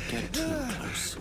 [SPEAKER 1] get too close.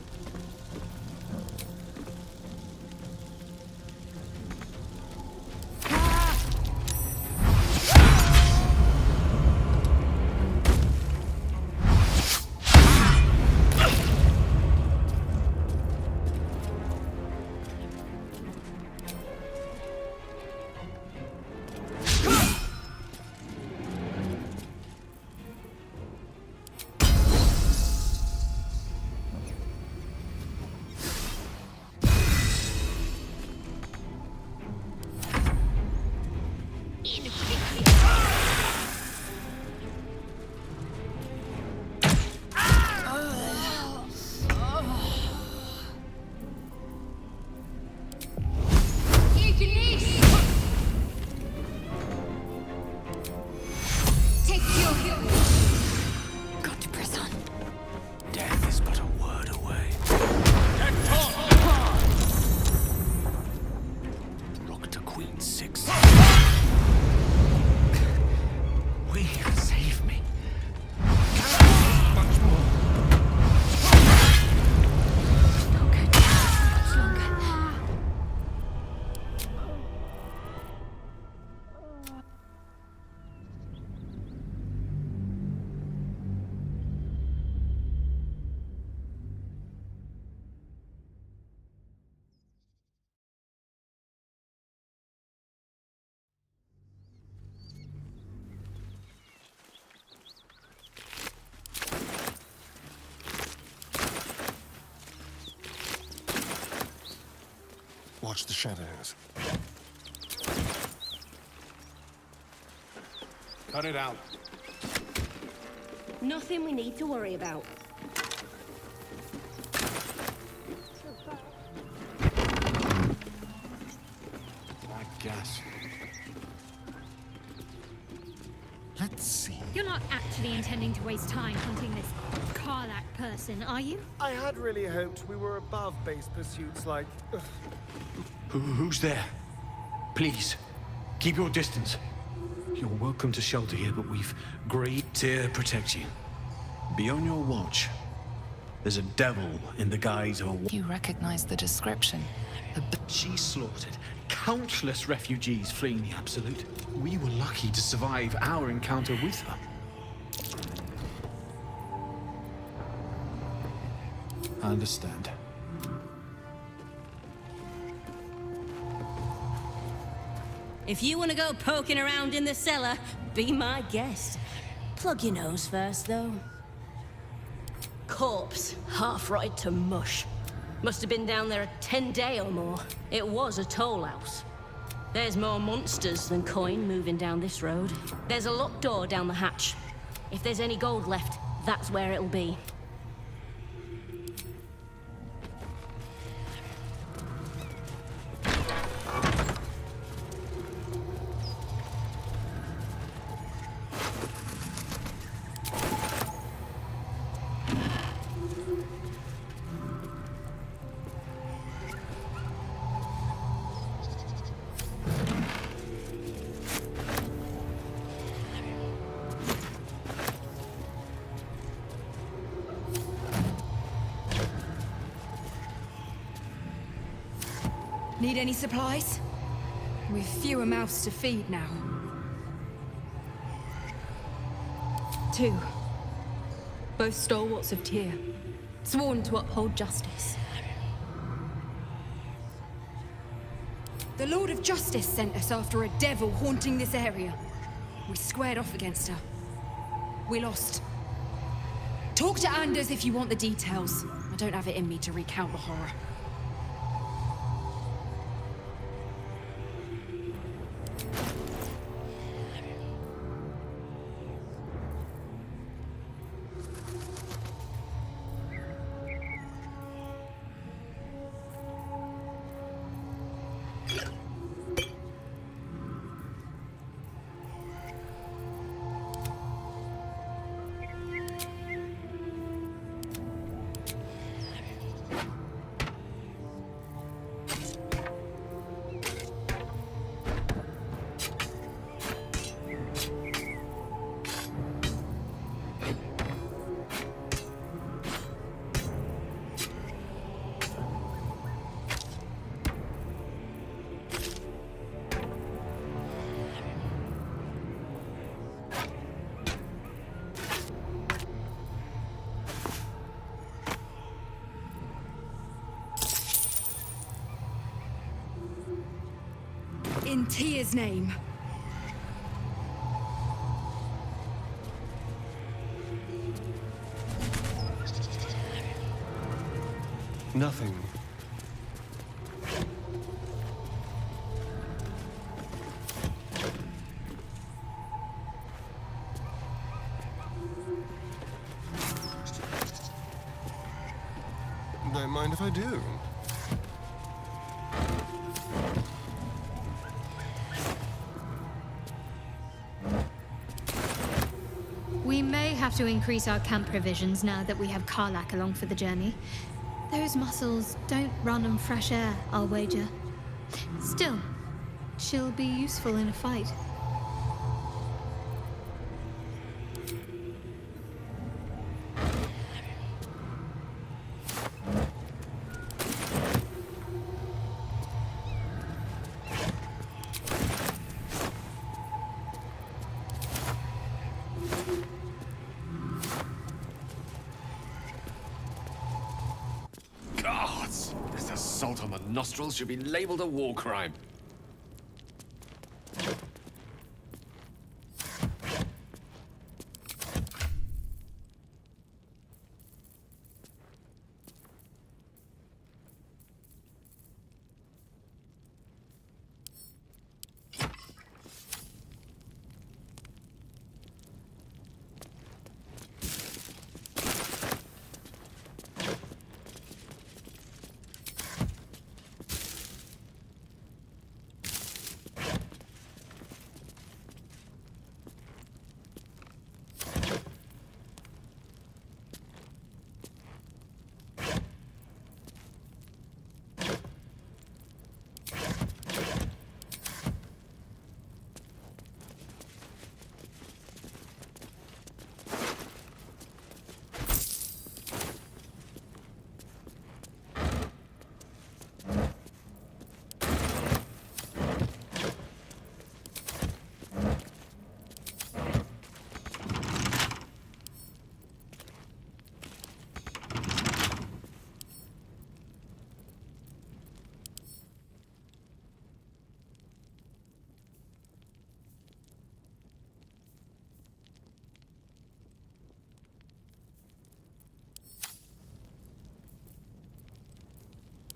[SPEAKER 1] Death is but a word away. Rook to Queen 6. Will you save me? Much more.
[SPEAKER 17] Much longer.
[SPEAKER 7] Watch the shadows.
[SPEAKER 9] Cut it out.
[SPEAKER 19] Nothing we need to worry about.
[SPEAKER 9] I guess.
[SPEAKER 7] Let's see.
[SPEAKER 20] You're not actually intending to waste time hunting this Karlak person, are you?
[SPEAKER 21] I had really hoped we were above base pursuits like...
[SPEAKER 15] Who's there? Please, keep your distance. You're welcome to shelter here, but we've great to protect you. Be on your watch. There's a devil in the guise of a...
[SPEAKER 6] You recognize the description.
[SPEAKER 15] She slaughtered countless refugees fleeing the Absolute. We were lucky to survive our encounter with her. I understand.
[SPEAKER 19] If you want to go poking around in the cellar, be my guest. Plug your nose first, though. Corpse, half rotted to mush. Must have been down there a 10-day or more. It was a toll house. There's more monsters than coin moving down this road. There's a locked door down the hatch. If there's any gold left, that's where it'll be.
[SPEAKER 3] Need any supplies? We've fewer mouths to feed now.
[SPEAKER 2] 2. Both stalwarts of Tyr, sworn to uphold justice.
[SPEAKER 3] The Lord of Justice sent us after a devil haunting this area. We squared off against her. We lost. Talk to Anders if you want the details. I don't have it in me to recount the horror.
[SPEAKER 13] In Tia's name.
[SPEAKER 7] Nothing. Don't mind if I do.
[SPEAKER 20] We may have to increase our camp provisions now that we have Karlak along for the journey. Those muscles don't run on fresh air, I'll wager. Still, she'll be useful in a fight.
[SPEAKER 8] Gods! This assault on the nostrils should be labeled a war crime.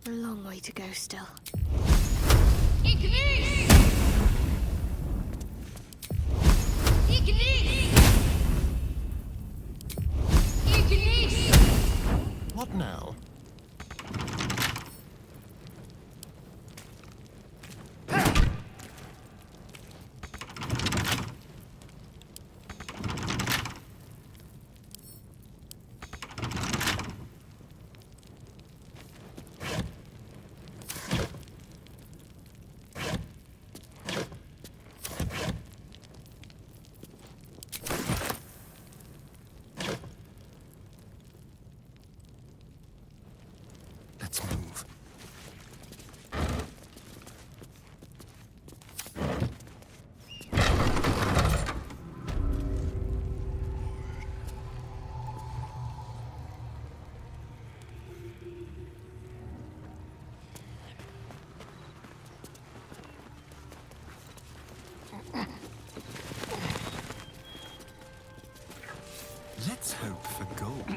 [SPEAKER 2] A long way to go still.
[SPEAKER 17] Ignis! Ignis! Ignis!
[SPEAKER 7] What now? Let's move. Let's hope for gold.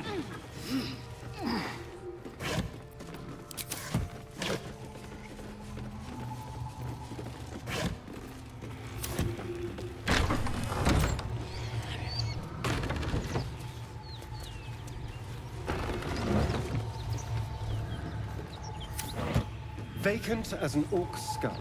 [SPEAKER 7] Vacant as an orc skull.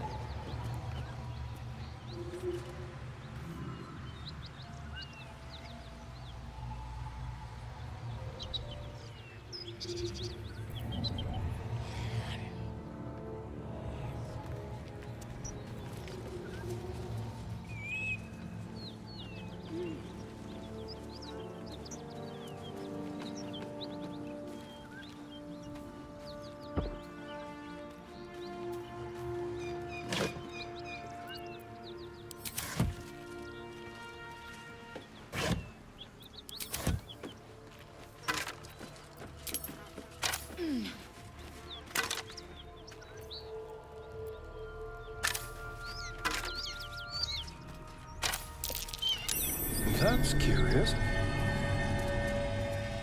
[SPEAKER 7] curious.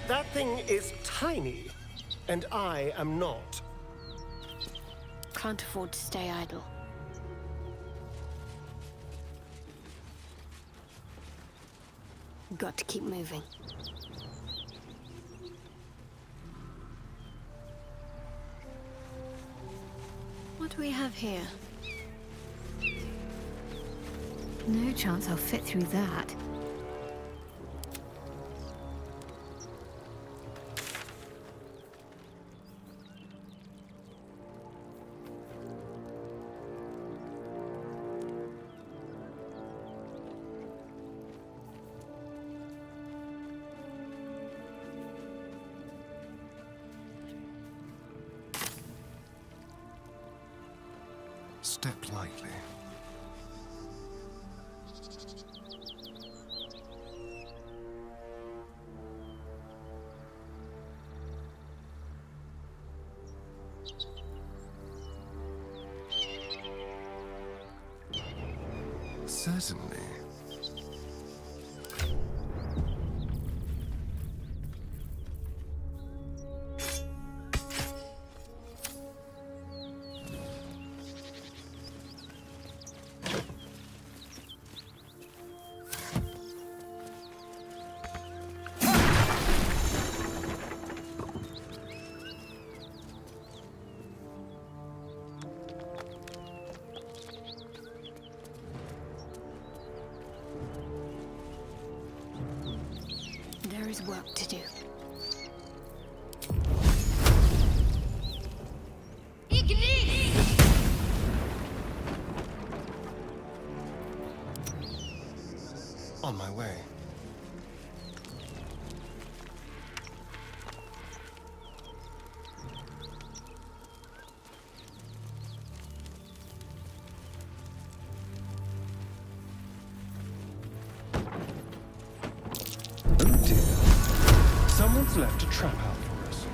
[SPEAKER 21] That thing is tiny, and I am not.
[SPEAKER 2] Can't afford to stay idle. Got to keep moving. What do we have here?
[SPEAKER 20] No chance I'll fit through that.
[SPEAKER 7] Step lightly. Certainly.
[SPEAKER 2] There is work to do.
[SPEAKER 7] On my way. Oh dear. Someone's left a trap out for us.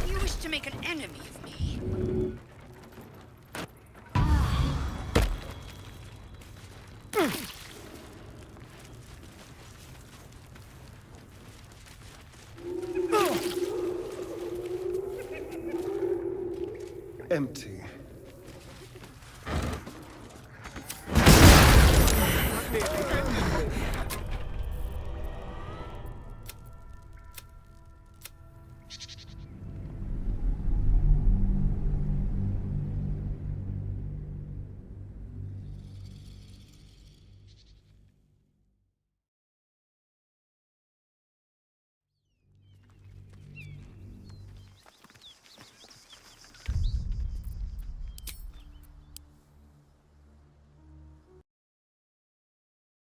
[SPEAKER 3] You wish to make an enemy of me?
[SPEAKER 7] Empty.